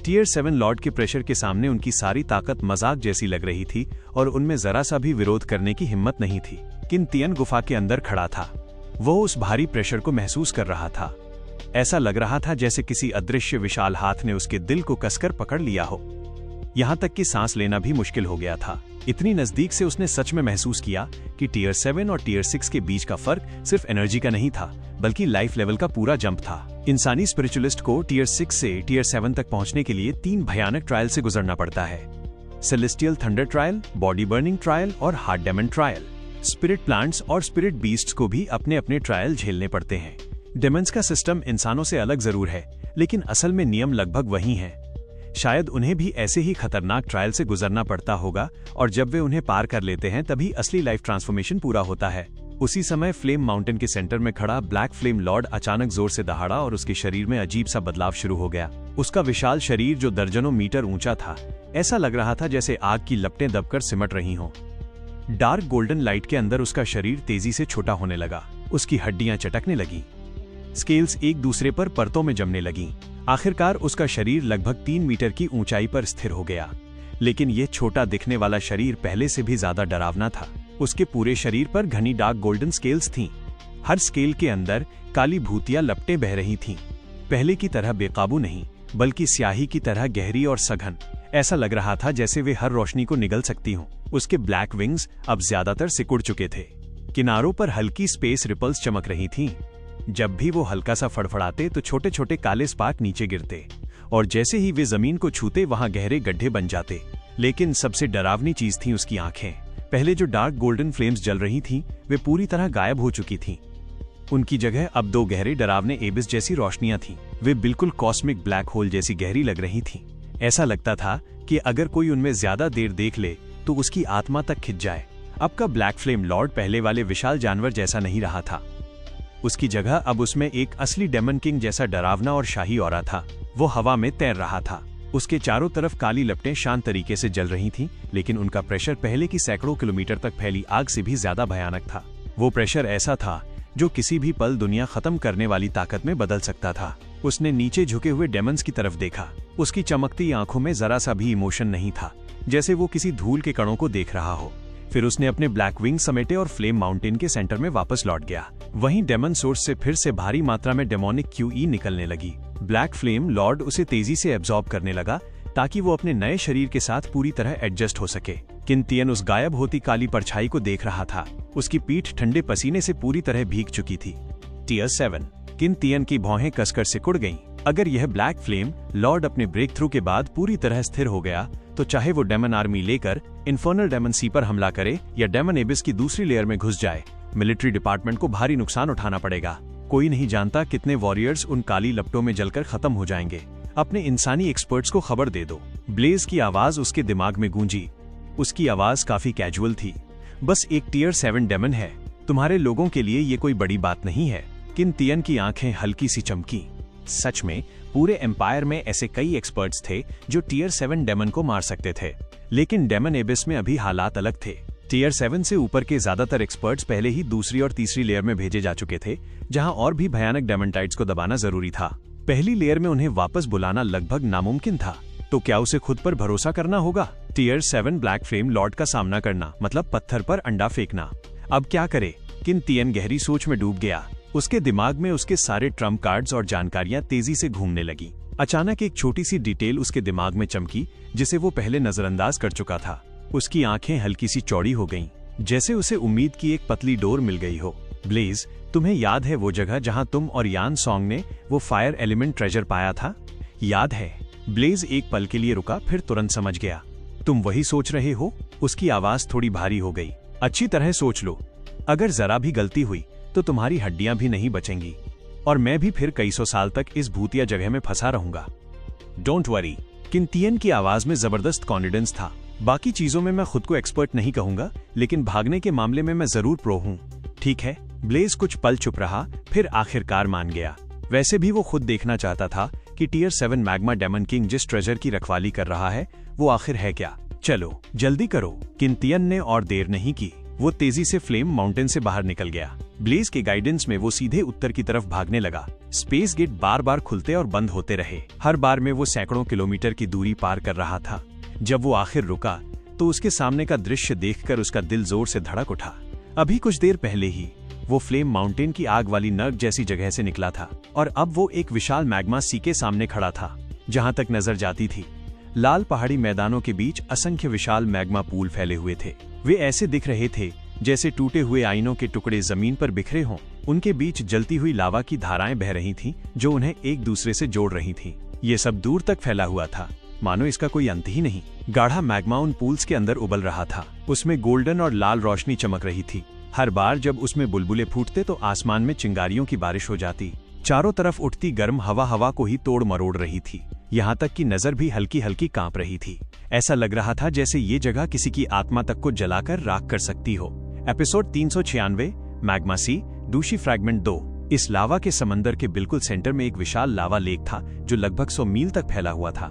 टियर 7 लॉर्ड के प्रेशर के सामने उनकी सारी ताकत मजाक जैसी लग रही थी और उनमें जरा सा भी विरोध करने की हिम्मत नहीं थी। किन तियन गुफा के अंदर खड़ा था। वो उस भारी प्रेशर को महसूस कर रहा था। ऐसा लग रहा था जैसे किसी अदृश्य विशाल हाथ ने उसके दिल को कसकर पकड़ लिया हो। यहाँ तक कि सांस लेना भी मुश्किल हो गया था। इतनी नजदीक से उसने सच में महसूस किया कि टियर 7 और टियर 6 के बीच का फर्क सिर्फ एनर्जी का नहीं था, बल्कि लाइफ लेवल का पूरा जंप था। इंसानी स्पिरिचुअलिस्ट को टियर 6 से टियर 7 तक पहुंचने के लिए 3 भयानक ट्रायल से गुजरना पड़ता है। Celestial thunder trial, body burning trial और heart demon trial. Spirit plants और स्पिरिट बीस्ट्स को भी अपने अपने ट्रायल झेलने पड़ते हैं। डेमन्स का सिस्टम इंसानों से अलग जरूर है, लेकिन असल में नियम लगभग वही हैं। शायद उन्हें भी ऐसे ही खतरनाक ट्रायल से गुजरना पड़ता होगा और जब वे उन्हें पार कर लेते हैं तभी असली लाइफ ट्रांसफॉर्मेशन पूरा होता है। उसी समय फ्लेम माउंटेन के सेंटर में खड़ा ब्लैक फ्लेम लॉर्ड अचानक जोर से दहाड़ा और उसके शरीर में अजीब सा बदलाव शुरू हो गया। उसका विशाल शरीर जो दर्जनों मीटर ऊंचा था, ऐसा लग रहा था जैसे आग की लपटें दबकर सिमट रही हों। डार्क गोल्डन लाइट के अंदर उसका शरीर तेजी से छोटा होने लगा। उसकी हड्डियां चटकने लगी, स्केल्स एक दूसरे पर परतों में जमने लगीं। आखिरकार उसका शरीर लगभग 3 मीटर की ऊंचाई पर स्थिर हो गया। लेकिन यह छोटा दिखने वाला शरीर पहले से भी ज्यादा डरावना था। उसके पूरे शरीर पर घनी डार्क गोल्डन स्केल्स थीं। हर स्केल के अंदर काली भूतिया लपटें बह रही थीं। पहले की तरह बेकाबू नहीं, बल्कि स्याही की तरह गहरी और सघन। ऐसा लग रहा था जैसे वे हर रोशनी को निगल सकती हों। उसके ब्लैक विंग्स अब ज्यादातर सिकुड़ चुके थे। किनारों पर हल्की स्पेस रिपल्स चमक रही थीं। जब भी वो हल्का सा फड़फड़ाते तो छोटे छोटे काले स्पार्क नीचे गिरते और जैसे ही वे जमीन को छूते वहां गहरे गड्ढे बन जाते। लेकिन सबसे डरावनी चीज थी उसकी आंखें। पहले जो डार्क गोल्डन फ्लेम्स जल रही थीं, वे पूरी तरह गायब हो चुकी थीं। उनकी जगह अब दो गहरे डरावने एबिस जैसी रोशनियां थीं। वे बिल्कुल कॉस्मिक ब्लैक होल जैसी गहरी लग रही थीं। ऐसा लगता था कि अगर कोई उनमें ज्यादा देर देख ले तो उसकी आत्मा तक खिंच जाए। अब का ब्लैक फ्लेम लॉर्ड पहले वाले विशाल जानवर जैसा नहीं रहा था। उसकी जगह अब उसमें एक असली डेमन किंग जैसा डरावना और शाही ऑरा था। वो हवा में तैर रहा था। उसके चारों तरफ काली लपटें शांत तरीके से जल रही थीं, लेकिन उनका प्रेशर पहले की सैकड़ों किलोमीटर तक फैली आग से भी ज्यादा भयानक था। वो प्रेशर ऐसा था जो किसी भी पल दुनिया खत्म करने वाली ताकत में बदल सकता था। उसने नीचे झुके हुए डेमन्स की तरफ देखा। उसकी चमकती आंखों में जरा सा भी इमोशन नहीं था, जैसे वो किसी धूल के कणों को देख रहा हो। फिर उसने अपने ब्लैक विंग समेटे और फ्लेम माउंटेन के सेंटर में वापस लौट गया। वहीं डेमन सोर्स से फिर से भारी मात्रा में डेमोनिक QE निकलने लगी। ब्लैक फ्लेम लॉर्ड उसे तेजी से एब्जॉर्ब करने लगा ताकि वो अपने नए शरीर के साथ पूरी तरह एडजस्ट हो सके। किन तियन उस गायब होती काली परछाई को देख रहा था। उसकी पीठ ठंडे पसीने से पूरी तरह भीग चुकी थी। टियर 7। किन तियन की भौहें कसकर सिकुड़ गईं। अगर यह ब्लैक फ्लेम लॉर्ड अपने ब्रेक थ्रू के बाद पूरी तरह स्थिर हो गया तो चाहे वो डेमन आर्मी लेकर इन्फर्नल डेमन सी पर हमला करे या डेमन एबिस की दूसरी लेयर में घुस जाए, मिलिट्री डिपार्टमेंट को भारी नुकसान उठाना पड़ेगा। कोई नहीं जानता कितने वॉरियर्स उन काली लपटों में जलकर खत्म हो जाएंगे। अपने इंसानी एक्सपर्ट्स को खबर दे दो। ब्लेज की आवाज उसके दिमाग में गूंजी। उसकी आवाज काफी कैजुअल थी। बस एक टियर 7 डेमन है। तुम्हारे लोगों के लिए ये कोई बड़ी बात नहीं है। किन तियन की आंखें हल्की सी चमकी। सच में पूरे एम्पायर में ऐसे कई एक्सपर्ट्स थे जो टियर 7 डेमन को मार सकते थे, लेकिन डेमन एबिस में अभी हालात अलग थे। टियर 7 से ऊपर के ज्यादातर एक्सपर्ट्स पहले ही दूसरी और तीसरी लेयर में भेजे जा चुके थे, जहां और भी भयानक डेमनटाइड्स को दबाना जरूरी था। पहली लेयर में उन्हें वापस बुलाना लगभग नामुमकिन था। तो क्या उसे खुद पर भरोसा करना होगा? टियर 7 ब्लैक फ्लेम लॉर्ड का सामना करना मतलब पत्थर पर अंडा फेंकना। अब क्या करे? किन तियन गहरी सोच में डूब गया। उसके दिमाग में उसके सारे ट्रम्प कार्ड्स और जानकारियां तेजी से घूमने लगी। अचानक एक छोटी सी डिटेल उसके दिमाग में चमकी, जिसे वो पहले नजरअंदाज कर चुका था। उसकी आंखें हल्की सी चौड़ी हो गईं, जैसे उसे उम्मीद की एक पतली डोर मिल गई हो। ब्लेज, तुम्हें याद है वो जगह जहां तुम और यान सॉन्ग ने वो फायर एलिमेंट ट्रेजर पाया था? याद है? ब्लेज एक पल के लिए रुका, फिर तुरंत समझ गया। तुम वही सोच रहे हो? उसकी आवाज थोड़ी भारी हो गई। अच्छी तरह सोच लो। अगर जरा भी गलती हुई तो तुम्हारी हड्डियां भी नहीं बचेंगी और मैं भी फिर कई सौ साल तक इस भूतिया जगह में फंसा रहूंगा। Don't worry. किन तियन की आवाज में जबरदस्त कॉन्फिडेंस था। बाकी चीजों में मैं खुद को एक्सपर्ट नहीं कहूंगा, लेकिन भागने के मामले में मैं जरूर प्रो हूं। ठीक है। ब्लेज कुछ पल चुप रहा, फिर आखिरकार मान गया। वैसे भी वो खुद देखना चाहता था कि टियर 7 मैग्मा डेमन किंग जिस ट्रेजर की रखवाली कर रहा है वो आखिर है क्या। चलो जल्दी करो। किन तियन ने और देर नहीं की। वो तेजी से फ्लेम माउंटेन से बाहर निकल गया। ब्लेज के गाइडेंस में वो सीधे उत्तर की तरफ भागने लगा। स्पेस गेट बार बार खुलते और बंद होते रहे। हर बार में वो सैकड़ों किलोमीटर की दूरी पार कर रहा था। जब वो आखिर रुका तो उसके सामने का दृश्य देखकर उसका दिल जोर से धड़क उठा। अभी कुछ देर पहले ही वो फ्लेम माउंटेन की आग वाली नर्क जैसी जगह से निकला था और अब वो एक विशाल मैग्मा सी के सामने खड़ा था। जहां तक नजर जाती थी, लाल पहाड़ी मैदानों के बीच असंख्य विशाल मैग्मा पूल फैले हुए थे। वे ऐसे दिख रहे थे जैसे टूटे हुए आईनों के टुकड़े जमीन पर बिखरे हों। उनके बीच जलती हुई लावा की धाराएं बह रही थीं, जो उन्हें एक दूसरे से जोड़ रही थीं। ये सब दूर तक फैला हुआ था, मानो इसका कोई अंत ही नहीं। गाढ़ा मैग्मा उन पूल्स के अंदर उबल रहा था। उसमें गोल्डन और लाल रोशनी चमक रही थी। हर बार जब उसमें बुलबुले फूटते तो आसमान में चिंगारियों की बारिश हो जाती। चारों तरफ उठती गर्म हवा को ही तोड़ मरोड़ रही थी। यहाँ तक कि नजर भी हल्की हल्की कांप रही थी। ऐसा लग रहा था जैसे ये जगह किसी की आत्मा तक को जलाकर राख कर सकती हो। एपिसोड 396 मैग्मा सी डूशी फ्रैगमेंट 2। इस लावा के समंदर के बिल्कुल सेंटर में एक विशाल लावा लेक था जो लगभग 100 मील तक फैला हुआ था।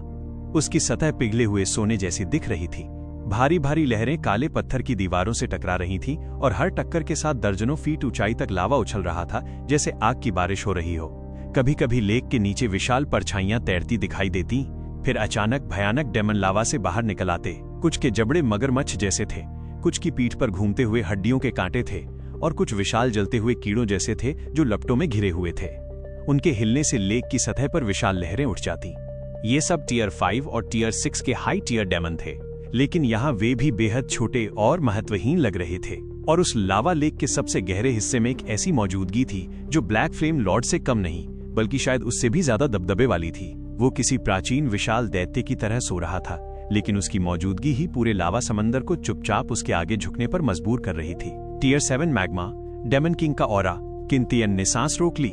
उसकी सतह पिघले हुए सोने जैसी दिख रही थी। भारी भारी लहरें काले पत्थर की दीवारों से टकरा रही थीं और हर टक्कर के साथ दर्जनों फीट ऊंचाई तक लावा उछल रहा था, जैसे आग की बारिश हो रही हो। कभी कभी लेक के नीचे विशाल परछाइयां तैरती दिखाई देती, फिर अचानक भयानक डेमन लावा से बाहर निकल आते। कुछ के जबड़े मगरमच्छ जैसे थे, कुछ की पीठ पर घूमते हुए हड्डियों के कांटे थे और कुछ विशाल जलते हुए कीड़ों जैसे थे जो लपटों में घिरे हुए थे। उनके हिलने से लेक की सतह पर विशाल लहरें उठ जाती। ये सब टियर 5 और टियर 6 के हाई टियर डेमन थे, लेकिन यहाँ वे भी बेहद छोटे और महत्वहीन लग रहे थे। और उस लावा लेक के सबसे गहरे हिस्से में एक ऐसी मौजूदगी थी जो ब्लैक फ्लेम लॉर्ड से कम नहीं, बल्कि शायद उससे भी ज्यादा दबदबे वाली थी। वो किसी प्राचीन विशाल दैत्य की तरह सो रहा था, लेकिन उसकी मौजूदगी ही पूरे लावा समंदर को चुपचाप उसके आगे झुकने पर मजबूर कर रही थी। टियर 7 मैग्मा डेमन किंग का ऑरा किंतियन ने सांस रोक ली।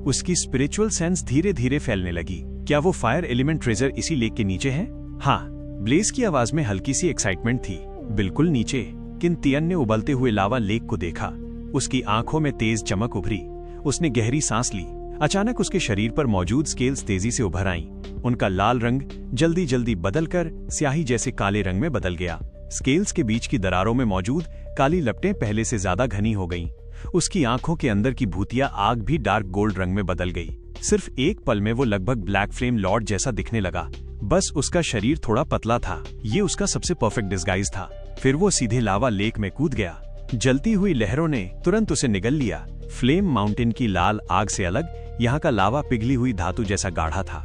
उसकी स्पिरिचुअल सेंस धीरे धीरे फैलने लगी। क्या वो फायर एलिमेंट ट्रेजर इसी लेक के नीचे है? हाँ, ब्लेज की आवाज में हल्की सी एक्साइटमेंट थी। बिल्कुल नीचे। किंतियन ने उबलते हुए लावा लेक को देखा। उसकी आंखों में तेज चमक उभरी। उसने गहरी सांस ली। अचानक उसके शरीर पर मौजूद स्केल्स तेजी से उभर आईं। उनका लाल रंग जल्दी जल्दी बदलकर स्याही जैसे काले रंग में बदल गया। स्केल्स के बीच की दरारों में मौजूद काली लपटें पहले से ज्यादा घनी हो गईं। उसकी आंखों के अंदर की भूतिया आग भी डार्क गोल्ड रंग में बदल गई। सिर्फ एक पल में वो लगभग ब्लैक फ्लेम लॉर्ड जैसा दिखने लगा। बस उसका शरीर थोड़ा पतला था। ये उसका सबसे परफेक्ट डिस्गाइज था। फिर वो सीधे लावा लेक में कूद गया। जलती हुई लहरों ने तुरंत उसे निगल लिया। फ्लेम माउंटेन की लाल आग से अलग यहाँ का लावा पिघली हुई धातु जैसा गाढ़ा था।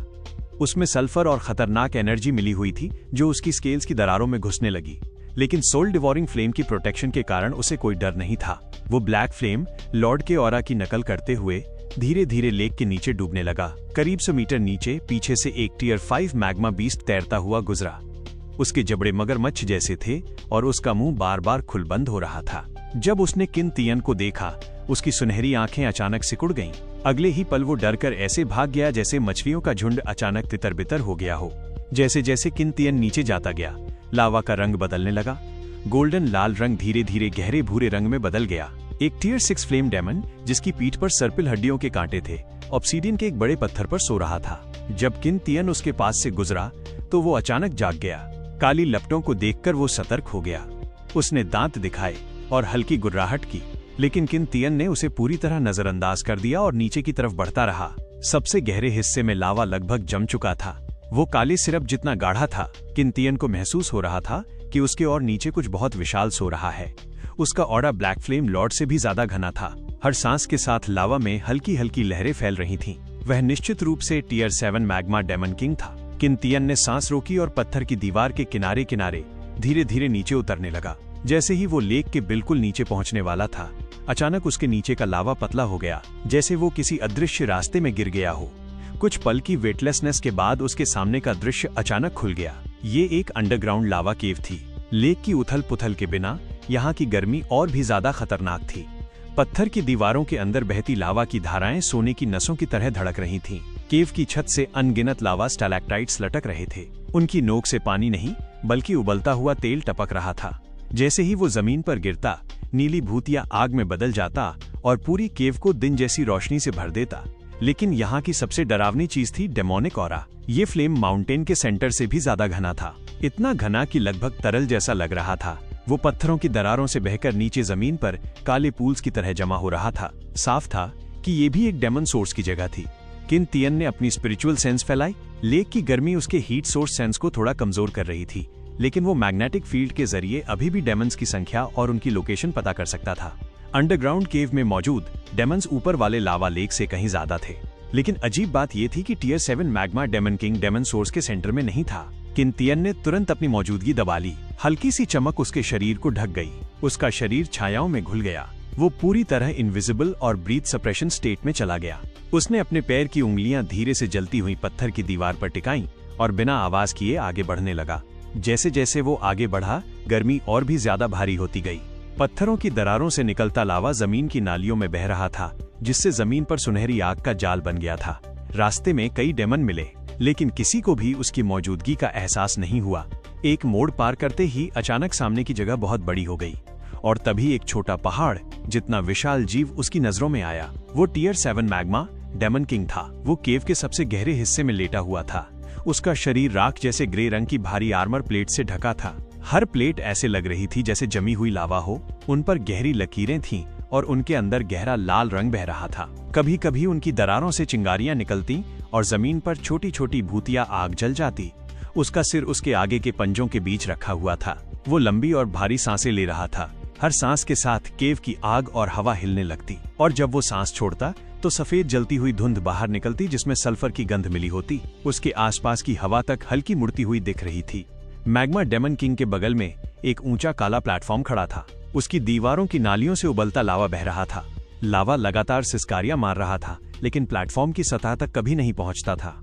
उसमें सल्फर और खतरनाक एनर्जी मिली हुई थी जो उसकी स्केल्स की दरारों में घुसने लगी। लेकिन सोल डिवोरिंग फ्लेम की प्रोटेक्शन के कारण उसे कोई डर नहीं था। वो ब्लैक फ्लेम लॉर्ड के ऑरा की नकल करते हुए धीरे धीरे लेक के नीचे डूबने लगा। करीब 100 मीटर नीचे पीछे से एक टियर 5 मैग्मा बीस्ट तैरता हुआ गुजरा। उसके जबड़े मगरमच्छ जैसे थे और उसका मुंह बार बार खुल बंद हो रहा था। जब उसने किंतियन को देखा, उसकी सुनहरी आंखें अचानक सिकुड़ गईं। अगले ही पल वो डरकर ऐसे भाग गया जैसे मछलियों का झुंड अचानक तितर बितर हो गया हो। जैसे जैसे किंतियन नीचे जाता गया, लावा का रंग बदलने लगा। गोल्डन लाल रंग धीरे धीरे गहरे भूरे रंग में बदल गया। एक टियर 6 फ्लेम डेमन जिसकी पीठ पर सर्पिल हड्डियों के कांटे थे, ऑब्सीडियन के एक बड़े पत्थर पर सो रहा था। जब किंतियन उसके पास से गुजरा तो वो अचानक जाग गया। काली लपटों को देखकर वो सतर्क हो गया। उसने दांत दिखाए और हल्की गुर्राहट की, लेकिन किंतियन ने उसे पूरी तरह नजरअंदाज कर दिया और नीचे की तरफ बढ़ता रहा। सबसे गहरे हिस्से में लावा लगभग जम चुका था। वो काले सिरप जितना गाढ़ा था। किंतियन को महसूस हो रहा था कि उसके और नीचे कुछ बहुत विशाल सो रहा है। उसका ऑरा ब्लैक फ्लेम लॉर्ड से भी ज्यादा घना था। हर सांस के साथ लावा में हल्की हल्की लहरें फैल रही थीं। वह निश्चित रूप से टियर 7 मैग्मा डेमन किंग था। किंतियन ने सांस रोकी और पत्थर की दीवार के किनारे किनारे धीरे धीरे नीचे उतरने लगा। जैसे ही वो लेक के बिल्कुल नीचे पहुंचने वाला था, अचानक उसके नीचे का लावा पतला हो गया, जैसे वो किसी अदृश्य रास्ते में गिर गया हो। कुछ पल की वेटलेसनेस के बाद उसके सामने का दृश्य अचानक खुल गया। ये एक अंडरग्राउंड लावा केव थी। लेक की उथल पुथल के बिना यहाँ की गर्मी और भी ज्यादा खतरनाक थी। पत्थर की दीवारों के अंदर बहती लावा की धाराएं सोने की नसों की तरह धड़क रही थीं। केव की छत से अनगिनत लावा स्टैलेक्टाइट्स लटक रहे थे। उनकी नोक से पानी नहीं बल्कि उबलता हुआ तेल टपक रहा था। जैसे ही वो जमीन पर गिरता, नीली भूतिया आग में बदल जाता और पूरी केव को दिन जैसी रोशनी से भर देता। लेकिन यहाँ की सबसे डरावनी चीज थी डेमोनिक ऑरा। ये फ्लेम माउंटेन के सेंटर से भी ज्यादा घना था। इतना घना कि लगभग तरल जैसा लग रहा था। वो पत्थरों की दरारों से बहकर नीचे जमीन पर काले पूल्स की तरह जमा हो रहा था। साफ था कि ये भी एक डेमन सोर्स की जगह थी। किंतियन ने अपनी स्पिरिचुअल सेंस फैलाई। लेक की गर्मी उसके हीट सोर्स सेंस को थोड़ा कमजोर कर रही थी, लेकिन वो मैग्नेटिक फील्ड के जरिए अभी भी डेमन्स की संख्या और उनकी लोकेशन पता कर सकता था। अंडरग्राउंड केव में मौजूद डेमन्स ऊपर वाले लावा लेक से कहीं ज्यादा थे। लेकिन अजीब बात यह थी कि tier 7 magma demon king demon source के सेंटर में नहीं था। किंतियन ने तुरंत अपनी मौजूदगी दबा ली। हल्की सी चमक उसके शरीर को ढक गई। उसका शरीर छायाओं में घुल गया। वो पूरी तरह इनविजिबल और ब्रीथ सप्रेशन स्टेट में चला गया। उसने अपने पैर की उंगलियां धीरे से जलती हुई पत्थर की दीवार पर टिकाईं और बिना आवाज किए आगे बढ़ने लगा। जैसे जैसे वो आगे बढ़ा, गर्मी और भी ज्यादा भारी होती गई। पत्थरों की दरारों से निकलता लावा जमीन की नालियों में बह रहा था, जिससे जमीन पर सुनहरी आग का जाल बन गया था। रास्ते में कई डेमन मिले, लेकिन किसी को भी उसकी मौजूदगी का एहसास नहीं हुआ। एक मोड़ पार करते ही अचानक सामने की जगह बहुत बड़ी हो गई और तभी एक छोटा पहाड़ जितना विशाल जीव उसकी नजरों में आया। वो टियर 7 मैग्मा डेमन किंग था। वो केव के सबसे गहरे हिस्से में लेटा हुआ था। उसका शरीर राख जैसे ग्रे रंग की भारी आर्मर प्लेट से ढका था। हर प्लेट ऐसे लग रही थी जैसे जमी हुई लावा हो। उन पर गहरी लकीरें थीं और उनके अंदर गहरा लाल रंग बह रहा था। कभी कभी उनकी दरारों से चिंगारियां निकलती और जमीन पर छोटी छोटी भूतिया आग जल जाती। उसका सिर उसके आगे के पंजों के बीच रखा हुआ था। वो लंबी और भारी सांसें ले रहा था। हर सांस के साथ केव की आग और हवा हिलने लगती और जब वो सांस छोड़ता तो सफेद जलती हुई धुंध बाहर निकलती जिसमें सल्फर की गंध मिली होती। उसके आसपास की हवा तक हल्की मुड़ती हुई दिख रही थी। मैग्मा डेमन किंग के बगल में एक ऊंचा काला प्लेटफॉर्म खड़ा था। उसकी दीवारों की नालियों से उबलता लावा बह रहा था। लावा लगातार सिसकारियां मार रहा था, लेकिन प्लेटफॉर्म की सतह तक कभी नहीं पहुंचता था।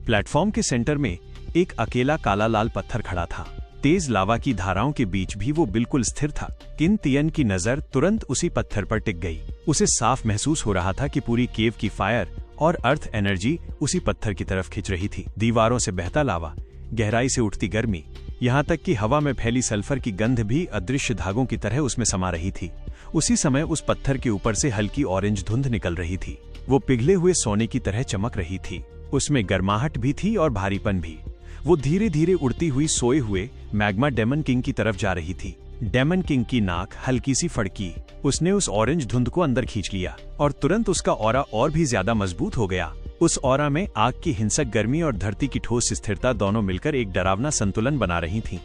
प्लेटफॉर्म के सेंटर में एक अकेला काला लाल पत्थर खड़ा था। तेज लावा की धाराओं के बीच भी वो बिल्कुल स्थिर था। किन तियन की नजर तुरंत उसी पत्थर पर टिक गई। उसे साफ महसूस हो रहा था कि पूरी केव की फायर और अर्थ एनर्जी उसी पत्थर की तरफ खिंच रही थी। दीवारों से बहता लावा, गहराई से उठती गर्मी, यहाँ तक कि हवा में फैली सल्फर की गंध भी अदृश्य धागों की तरह उसमें समा रही थी। उसी समय उस पत्थर के ऊपर से हल्की ऑरेंज धुंध निकल रही थी। वो पिघले हुए सोने की तरह चमक रही थी। उसमें गर्माहट भी थी और भारीपन भी। वो धीरे धीरे उड़ती हुई सोए हुए मैग्मा डेमन किंग की तरफ जा रही थी। डेमन किंग की नाक हल्की सी फड़की। उसने उस ऑरेंज धुंध को अंदर खींच लिया और तुरंत उसका ऑरा और भी ज्यादा मजबूत हो गया। उस ऑरा में आग की हिंसक गर्मी और धरती की ठोस स्थिरता दोनों मिलकर एक डरावना संतुलन बना रही थीं।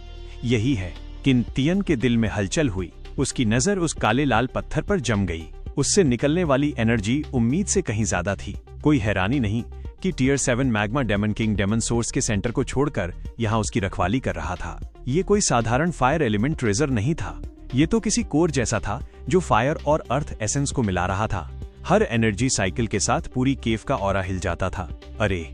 यही है। किन तियन के दिल में हलचल हुई। उसकी नजर उस काले लाल पत्थर पर जम गई। उससे निकलने वाली एनर्जी उम्मीद से कहीं ज्यादा थी। कोई हैरानी नहीं कि tier 7 magma demon king demon source के सेंटर को छोड़कर यहाँ उसकी रखवाली कर रहा था। ये कोई साधारण फायर एलिमेंट ट्रेजर नहीं था। ये तो किसी कोर जैसा था जो फायर और अर्थ एसेंस को मिला रहा था। हर एनर्जी साइकिल के साथ पूरी केव का ऑरा हिल जाता था। अरे,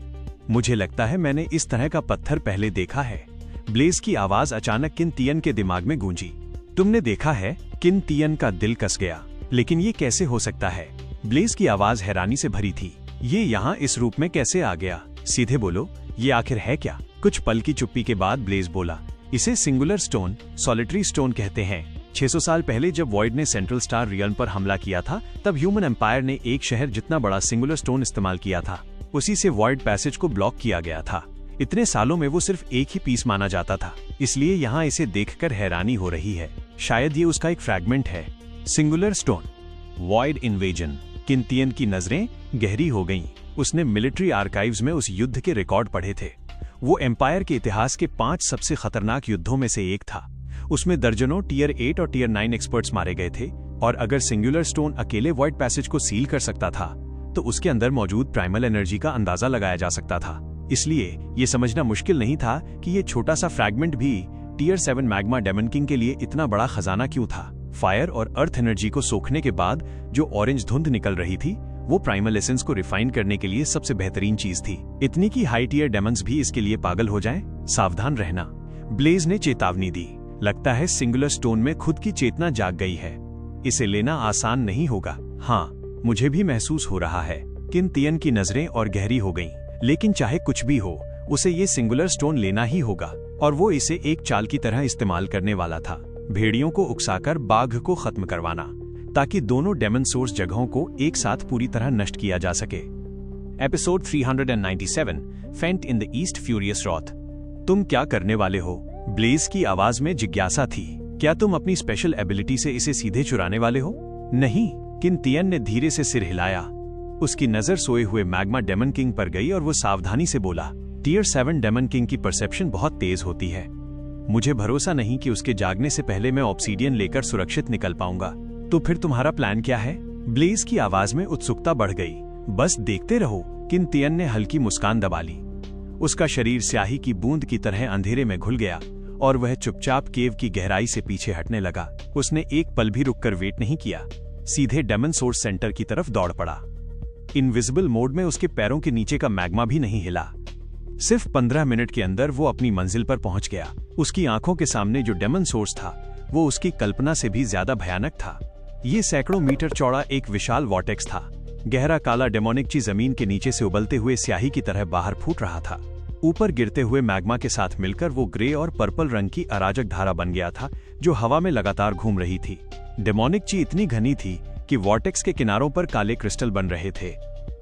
मुझे लगता है मैंने इस तरह का पत्थर पहले देखा है। ब्लेज की आवाज अचानक किन तियन के दिमाग में गूंजी। तुमने देखा है? किन तियन का दिल कस गया। लेकिन ये कैसे हो सकता है? ब्लेज की आवाज हैरानी से भरी थी। ये यहाँ इस रूप में कैसे आ गया? सीधे बोलो, ये आखिर है क्या? कुछ पल की चुप्पी के बाद ब्लेज बोला, इसे सिंगुलर स्टोन, सॉलिटरी स्टोन कहते हैं। 600 साल पहले जब वॉइड ने सेंट्रल स्टार रियल्म पर हमला किया था, तब ह्यूमन एम्पायर ने एक शहर जितना बड़ा सिंगुलर स्टोन इस्तेमाल किया था। उसी से वॉइड पैसेज को ब्लॉक किया गया था। इतने सालों में वो सिर्फ एक ही पीस माना जाता था, इसलिए यहाँ इसे देखकर हैरानी हो रही है। शायद ये उसका एक फ्रैगमेंट है। Singular stone, void invasion. किन तियन की नजरें गहरी हो गईं। उसने मिलिट्री आर्काइव्स में उस युद्ध के रिकॉर्ड पढ़े थे। वो एम्पायर के इतिहास के 5 सबसे खतरनाक युद्धों में से एक था। उसमें दर्जनों टियर 8 और टियर 9 एक्सपर्ट्स मारे गए थे। और अगर सिंगुलर स्टोन अकेले वॉइड पैसेज को सील कर सकता था, तो उसके अंदर मौजूद प्राइमल एनर्जी का अंदाजा लगाया जा सकता था। इसलिए ये समझना मुश्किल नहीं था कि ये छोटा सा फ्रैगमेंट भी टियर 7 मैग्मा डेमन किंग के लिए इतना बड़ा खजाना क्यों था। फायर और अर्थ एनर्जी को सोखने के बाद जो ऑरेंज धुंध निकल रही थी, वो प्राइमल एसेंस को रिफाइन करने के लिए सबसे बेहतरीन चीज थी। इतनी की हाई टियर डेमन्स भी इसके लिए पागल हो जाएं। सावधान रहना, ब्लेज ने चेतावनी दी। लगता है सिंगुलर स्टोन में खुद की चेतना जाग गई है। इसे लेना आसान नहीं होगा। हाँ, मुझे भी महसूस हो रहा है। किन तियन की नजरें और गहरी हो गईं। लेकिन चाहे कुछ भी हो, उसे ये सिंगुलर स्टोन लेना ही होगा। और वो इसे एक चाल की तरह इस्तेमाल करने वाला था। भेड़ियों को उकसाकर बाघ को खत्म करवाना, ताकि दोनों डेमन सोर्स जगहों को एक साथ पूरी तरह नष्ट किया जा सके। एपिसोड 397, फेंट इन द ईस्ट फ्यूरियस रॉथ। तुम क्या करने वाले हो? ब्लेज की आवाज में जिज्ञासा थी। क्या तुम अपनी स्पेशल एबिलिटी से इसे सीधे चुराने वाले हो? नहीं, किन तियन ने धीरे से सिर हिलाया। उसकी नजर सोए हुए मैग्मा डेमन किंग पर गई और वो सावधानी से बोला, टियर 7 डेमन किंग की परसेप्शन बहुत तेज होती है। मुझे भरोसा नहीं कि उसके जागने से पहले मैं ऑब्सीडियन लेकर सुरक्षित निकल पाऊंगा। तो फिर तुम्हारा प्लान क्या है? ब्लेज की आवाज में उत्सुकता बढ़ गई। बस देखते रहो। किन तियन ने हल्की मुस्कान दबा ली। उसका शरीर स्याही की बूंद की तरह अंधेरे में घुल गया और वह चुपचाप केव की गहराई से पीछे हटने लगा। उसने एक पल भी रुककर वेट नहीं किया, सीधे डेमन सोर्स सेंटर की तरफ दौड़ पड़ा। इनविजिबल मोड में उसके पैरों के नीचे का मैग्मा भी नहीं हिला। सिर्फ 15 मिनट के अंदर वो अपनी मंजिल पर पहुंच गया। उसकी आंखों के सामने जो डेमन सोर्स था, वो उसकी कल्पना से भी ज्यादा भयानक था। ये सैकड़ों मीटर चौड़ा एक विशाल वॉर्टेक्स था। गहरा काला डेमोनिक ची जमीन के नीचे से उबलते हुए स्याही की तरह बाहर फूट रहा था। ऊपर गिरते हुए मैग्मा के साथ मिलकर वो ग्रे और पर्पल रंग की अराजक धारा बन गया था, जो हवा में लगातार घूम रही थी। डेमोनिक ची इतनी घनी थी कि वॉर्टेक्स के किनारों पर काले क्रिस्टल बन रहे थे।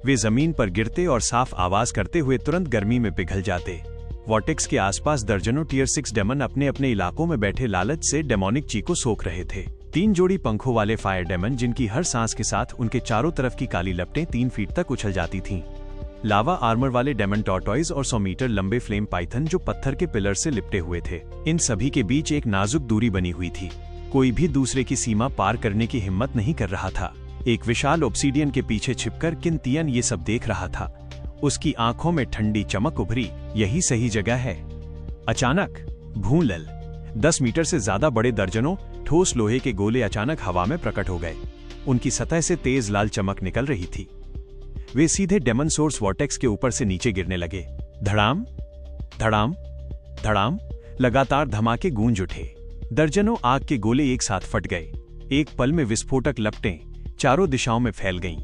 वे जमीन पर गिरते और साफ आवाज करते हुए तुरंत गर्मी में पिघल जाते। वॉर्टेक्स के आसपास दर्जनों टियर 6 डेमन अपने अपने इलाकों में बैठे लालच से डेमोनिक ची को सोख रहे थे। 3 जोड़ी पंखों वाले फायर डेमन, जिनकी हर सांस के साथ उनके चारों तरफ की काली लपटें 3 फीट तक उछल जाती थीं। लावा आर्मर वाले डेमन टॉर्टॉइज और 100 मीटर लंबे फ्लेम पाइथन, जो पत्थर के पिलर से लिपटे हुए थे। इन सभी के बीच एक नाजुक दूरी बनी हुई थी। कोई भी दूसरे की सीमा पार करने की हिम्मत नहीं कर रहा था। एक विशाल ऑब्सीडियन के पीछे छिपकर किन तियन ये सब देख रहा था। उसकी आंखों में ठंडी चमक उभरी। यही सही जगह है। अचानक भूलल 10 मीटर से ज्यादा बड़े दर्जनों ठोस लोहे के गोले अचानक हवा में प्रकट हो गए। उनकी सतह से तेज लाल चमक निकल रही थी। वे सीधे डेमन सोर्स वॉर्टेक्स के ऊपर से नीचे गिरने लगे। धड़ाम धड़ाम धड़ाम। लगातार धमाके गूंज उठे। दर्जनों आग के गोले एक साथ फट गए। एक पल में विस्फोटक लपटें चारों दिशाओं में फैल गईं।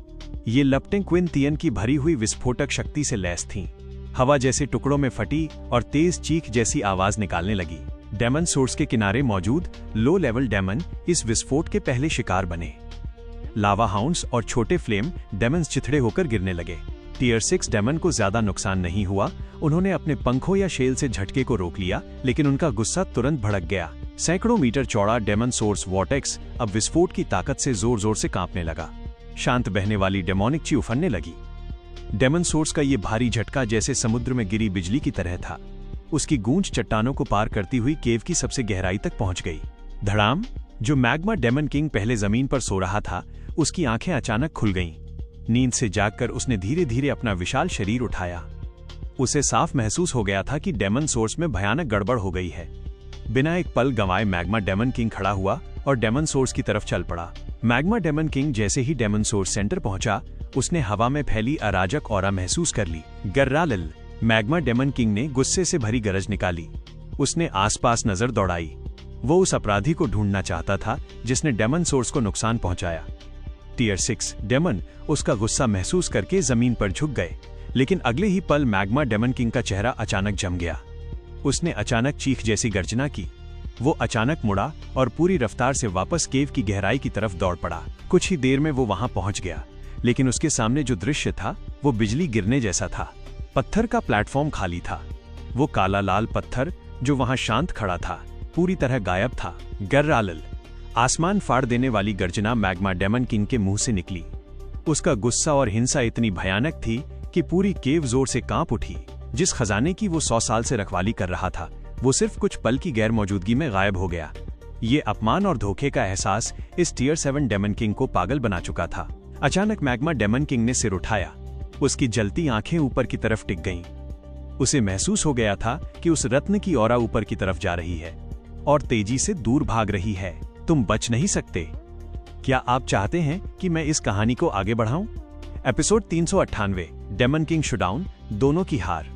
ये लपटें क्विंटियन की भरी हुई विस्फोटक शक्ति से लैस थीं। हवा जैसे टुकड़ों में फटी और तेज चीख जैसी आवाज निकालने लगी। डेमन सोर्स के किनारे मौजूद लो लेवल डेमन इस विस्फोट के पहले शिकार बने। लावा हाउंड्स और छोटे फ्लेम डेमन्स चिथड़े होकर गिरने लगे। टियर 6 डेमन को ज्यादा नुकसान नहीं हुआ। उन्होंने अपने पंखों या शेल से झटके को रोक लिया, लेकिन उनका गुस्सा तुरंत भड़क गया। सैकड़ों मीटर चौड़ा डेमन सोर्स वॉर्टेक्स अब विस्फोट की ताकत से जोर जोर से कांपने लगा। शांत बहने वाली डेमोनिक ची उफरने लगी। डेमन सोर्स का ये भारी झटका जैसे समुद्र में गिरी बिजली की तरह था। उसकी गूंज चट्टानों को पार करती हुई केव की सबसे गहराई तक पहुंच गई। धड़ाम! जो मैग्मा डेमन किंग पहले जमीन पर सो रहा था, उसकी आंखें अचानक खुल गईं। नींद से जागकर उसने धीरे धीरे अपना विशाल शरीर उठाया। उसे साफ महसूस हो गया था कि डेमन सोर्स में भयानक गड़बड़ हो गई है। बिना एक पल गंवाए मैग्मा डेमन किंग खड़ा हुआ और डेमन सोर्स की तरफ चल पड़ा। मैग्मा डेमन किंग जैसे ही डेमन सोर्स सेंटर पहुंचा, उसने हवा में फैली अराजक ऑरा महसूस कर ली। गर्रालिल! मैग्मा डेमन किंग ने गुस्से से भरी गरज निकाली। उसने आसपास नजर दौड़ाई। वो उस अपराधी को ढूंढना चाहता था जिसने डेमन सोर्स को नुकसान पहुंचाया। टियर 6 डेमन उसका गुस्सा महसूस करके जमीन पर झुक गए, लेकिन अगले ही पल मैग्मा डेमन किंग का चेहरा अचानक जम गया। उसने अचानक चीख जैसी गर्जना की। वो अचानक मुड़ा और पूरी रफ्तार से वापस केव की गहराई की तरफ दौड़ पड़ा। कुछ ही देर में वो वहां पहुंच गया, लेकिन उसके सामने जो दृश्य था वो बिजली गिरने जैसा था। पत्थर का प्लेटफॉर्म खाली था। वो काला लाल पत्थर जो वहां शांत खड़ा था, पूरी तरह गायब था। गर्रालिल! आसमान फाड़ देने वाली गर्जना मैग्मा डेमन किंग के मुंह से निकली। उसका गुस्सा और हिंसा इतनी भयानक थी कि पूरी केव जोर से कांप उठी। जिस खजाने की वो 100 साल से रखवाली कर रहा था, वो सिर्फ कुछ पल की गैर मौजूदगी में गायब हो गया। ये अपमान और धोखे का एहसास इस टियर 7 डेमन किंग को पागल बना चुका था। अचानक मैग्मा डेमन किंग ने सिर उठाया। उसकी जलती आंखें ऊपर की तरफ टिक गईं। उसे महसूस हो गया था कि उस रत्न की ऑरा ऊपर की तरफ जा रही है और तेजी से दूर भाग रही है। तुम बच नहीं सकते। क्या आप चाहते हैं कि मैं इस कहानी को आगे बढ़ाऊं? एपिसोड 398 डेमन किंग शोडाउन, दोनों की हार।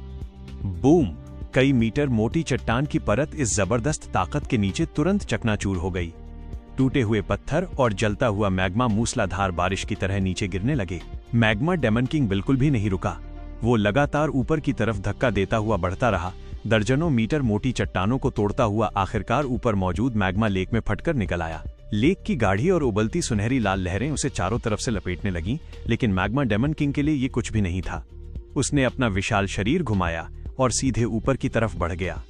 बूम! कई मीटर मोटी चट्टान की परत इस जबरदस्त ताकत के नीचे तुरंत चकनाचूर हो गई। टूटे हुए पत्थर और जलता हुआ मैग्मा मूसलाधार बारिश की तरह नीचे गिरने लगे। मैग्मा डेमन किंग बिल्कुल भी नहीं रुका। वो लगातार ऊपर की तरफ धक्का देता हुआ बढ़ता रहा। दर्जनों मीटर मोटी चट्टानों को तोड़ता हुआ आखिरकार ऊपर मौजूद मैग्मा लेक में फटकर निकल आया। लेक की गाढ़ी और उबलती सुनहरी लाल लहरें उसे चारों तरफ से लपेटने लगीं, लेकिन मैग्मा डेमन किंग के लिए ये कुछ भी नहीं था। उसने अपना विशाल शरीर घुमाया और सीधे ऊपर की तरफ बढ़ गया।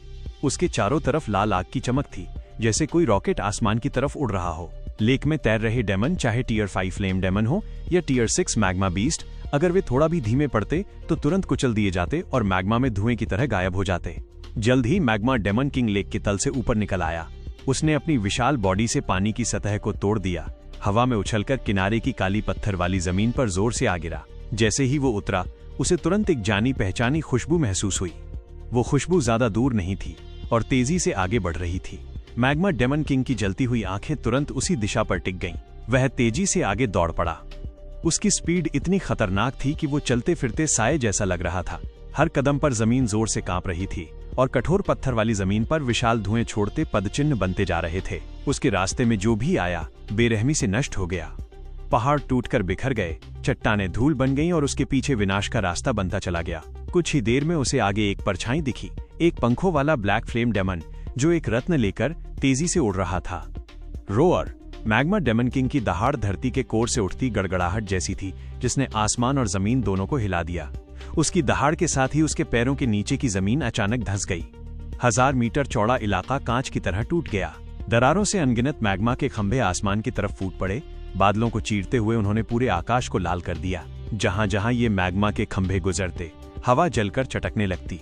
उसके चारों तरफ लाल आग की चमक थी, जैसे कोई रॉकेट आसमान की तरफ उड़ रहा हो। लेक में तैर रहे डेमन, चाहे टियर 5 फ्लेम डेमन हो या टियर 6 मैग्मा बीस्ट, अगर वे थोड़ा भी धीमे पड़ते तो तुरंत कुचल दिए जाते और मैग्मा में धुएं की तरह गायब हो जाते। जल्द ही मैग्मा डेमन किंग लेक के तल से ऊपर निकल आया। उसने अपनी विशाल बॉडी से पानी की सतह को तोड़ दिया। हवा में उछलकर किनारे की काली पत्थर वाली जमीन पर जोर से आ गिरा। जैसे ही वो उतरा, उसे तुरंत एक जानी पहचानी खुशबू महसूस हुई। वो खुशबू ज्यादा दूर नहीं थी और तेजी से आगे बढ़ रही थी। मैग्मा डेमन किंग की जलती हुई आंखें तुरंत उसी दिशा पर टिक गईं। वह तेजी से आगे दौड़ पड़ा। उसकी स्पीड इतनी खतरनाक थी कि वो चलते फिरते साए जैसा लग रहा था। हर कदम पर जमीन जोर से कांप रही थी और कठोर पत्थर वाली जमीन पर विशाल धुएं छोड़ते पदचिन्ह बनते जा रहे थे। उसके रास्ते में जो भी आया बेरहमी से नष्ट हो गया। पहाड़ टूटकर बिखर गए, चट्टानें धूल बन गईं और उसके पीछे विनाश का रास्ता बनता चला गया। कुछ ही देर में उसे आगे एक परछाई दिखी, एक पंखों वाला ब्लैक फ्लेम डेमन जो एक रत्न लेकर तेजी से उड़ रहा था। रोअर! मैग्मा डेमन किंग की दहाड़ धरती के कोर से उठती गड़गड़ाहट जैसी थी, जिसने आसमान और जमीन दोनों को हिला दिया। उसकी दहाड़ के साथ ही उसके पैरों के नीचे की जमीन अचानक धंस गई। 1000 मीटर चौड़ा इलाका कांच की तरह टूट गया। दरारों से अनगिनत मैग्मा के खंभे आसमान की तरफ फूट पड़े। बादलों को चीरते हुए उन्होंने पूरे आकाश को लाल कर दिया। जहां जहां ये मैग्मा के खंभे गुजरते, हवा जलकर चटकने लगती।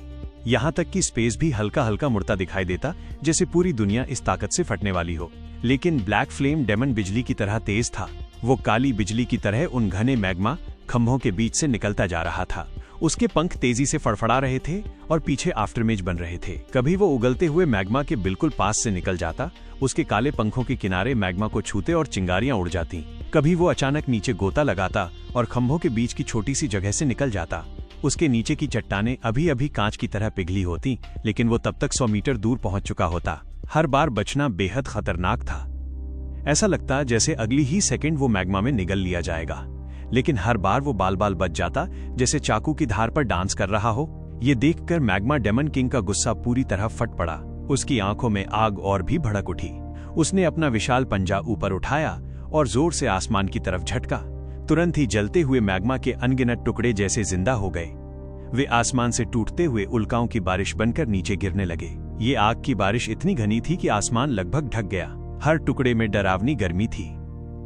यहाँ तक कि स्पेस भी हल्का हल्का मुड़ता दिखाई देता, जैसे पूरी दुनिया इस ताकत से फटने वाली हो। लेकिन ब्लैक फ्लेम डेमन बिजली की तरह तेज था। वो काली बिजली की तरह उन घने मैग्मा खंभों के बीच से निकलता जा रहा था। उसके पंख तेजी से फड़फड़ा रहे थे और पीछे आफ्टरमेज बन रहे थे। कभी वो उगलते हुए मैग्मा के बिल्कुल पास से निकल जाता, उसके काले पंखों के किनारे मैग्मा को छूते और चिंगारियां उड़ जाती। कभी वो अचानक नीचे गोता लगाता और खंभों के बीच की छोटी सी जगह से निकल जाता। उसके नीचे की चट्टानें अभी अभी कांच की तरह पिघली होती, लेकिन वो तब तक 100 मीटर दूर पहुंच चुका होता। हर बार बचना बेहद खतरनाक था। ऐसा लगता जैसे अगली ही सेकंड वो मैग्मा में निगल लिया जाएगा, लेकिन हर बार वो बाल बाल बच जाता, जैसे चाकू की धार पर डांस कर रहा हो। ये देखकर मैग्मा डेमन किंग का गुस्सा पूरी तरह फट पड़ा। उसकी आंखों में आग और भी भड़क उठी। उसने अपना विशाल पंजा ऊपर उठाया और जोर से आसमान की तरफ झटका। तुरंत ही जलते हुए मैग्मा के अनगिनत टुकड़े जैसे जिंदा हो गए। वे आसमान से टूटते हुए उल्काओं की बारिश बनकर नीचे गिरने लगे। ये आग की बारिश इतनी घनी थी कि आसमान लगभग ढक गया। हर टुकड़े में डरावनी गर्मी थी।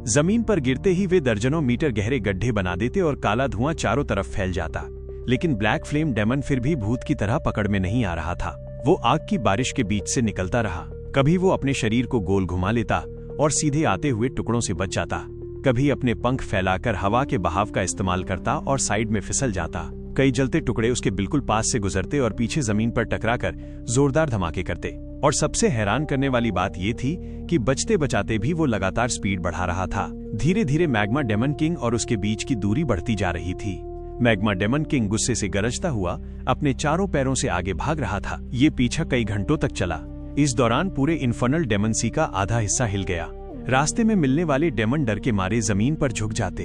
जमीन पर गिरते ही वे दर्जनों मीटर गहरे गड्ढे बना देते और काला धुआं चारों तरफ फैल जाता। लेकिन ब्लैक फ्लेम डेमन फिर भी भूत की तरह पकड़ में नहीं आ रहा था। वो आग की बारिश के बीच से निकलता रहा। कभी वो अपने शरीर को गोल घुमा लेता और सीधे आते हुए टुकड़ों से बच जाता, कभी अपने पंख फैलाकर हवा के बहाव का इस्तेमाल करता और साइड में फिसल जाता। कई जलते टुकड़े उसके बिल्कुल पास से गुजरते और पीछे जमीन पर टकराकर जोरदार धमाके करते। और सबसे हैरान करने वाली बात ये थी कि बचते बचाते भी वो लगातार स्पीड बढ़ा रहा था। धीरे धीरे मैग्मा डेमन किंग और उसके बीच की दूरी बढ़ती जा रही थी। मैग्मा डेमन किंग गुस्से से गरजता हुआ अपने चारों पैरों से आगे भाग रहा था। ये पीछा कई घंटों तक चला। इस दौरान पूरे इन्फर्नल डेमन सी का आधा हिस्सा हिल गया। रास्ते में मिलने वाले डेमन डर के मारे जमीन पर झुक जाते।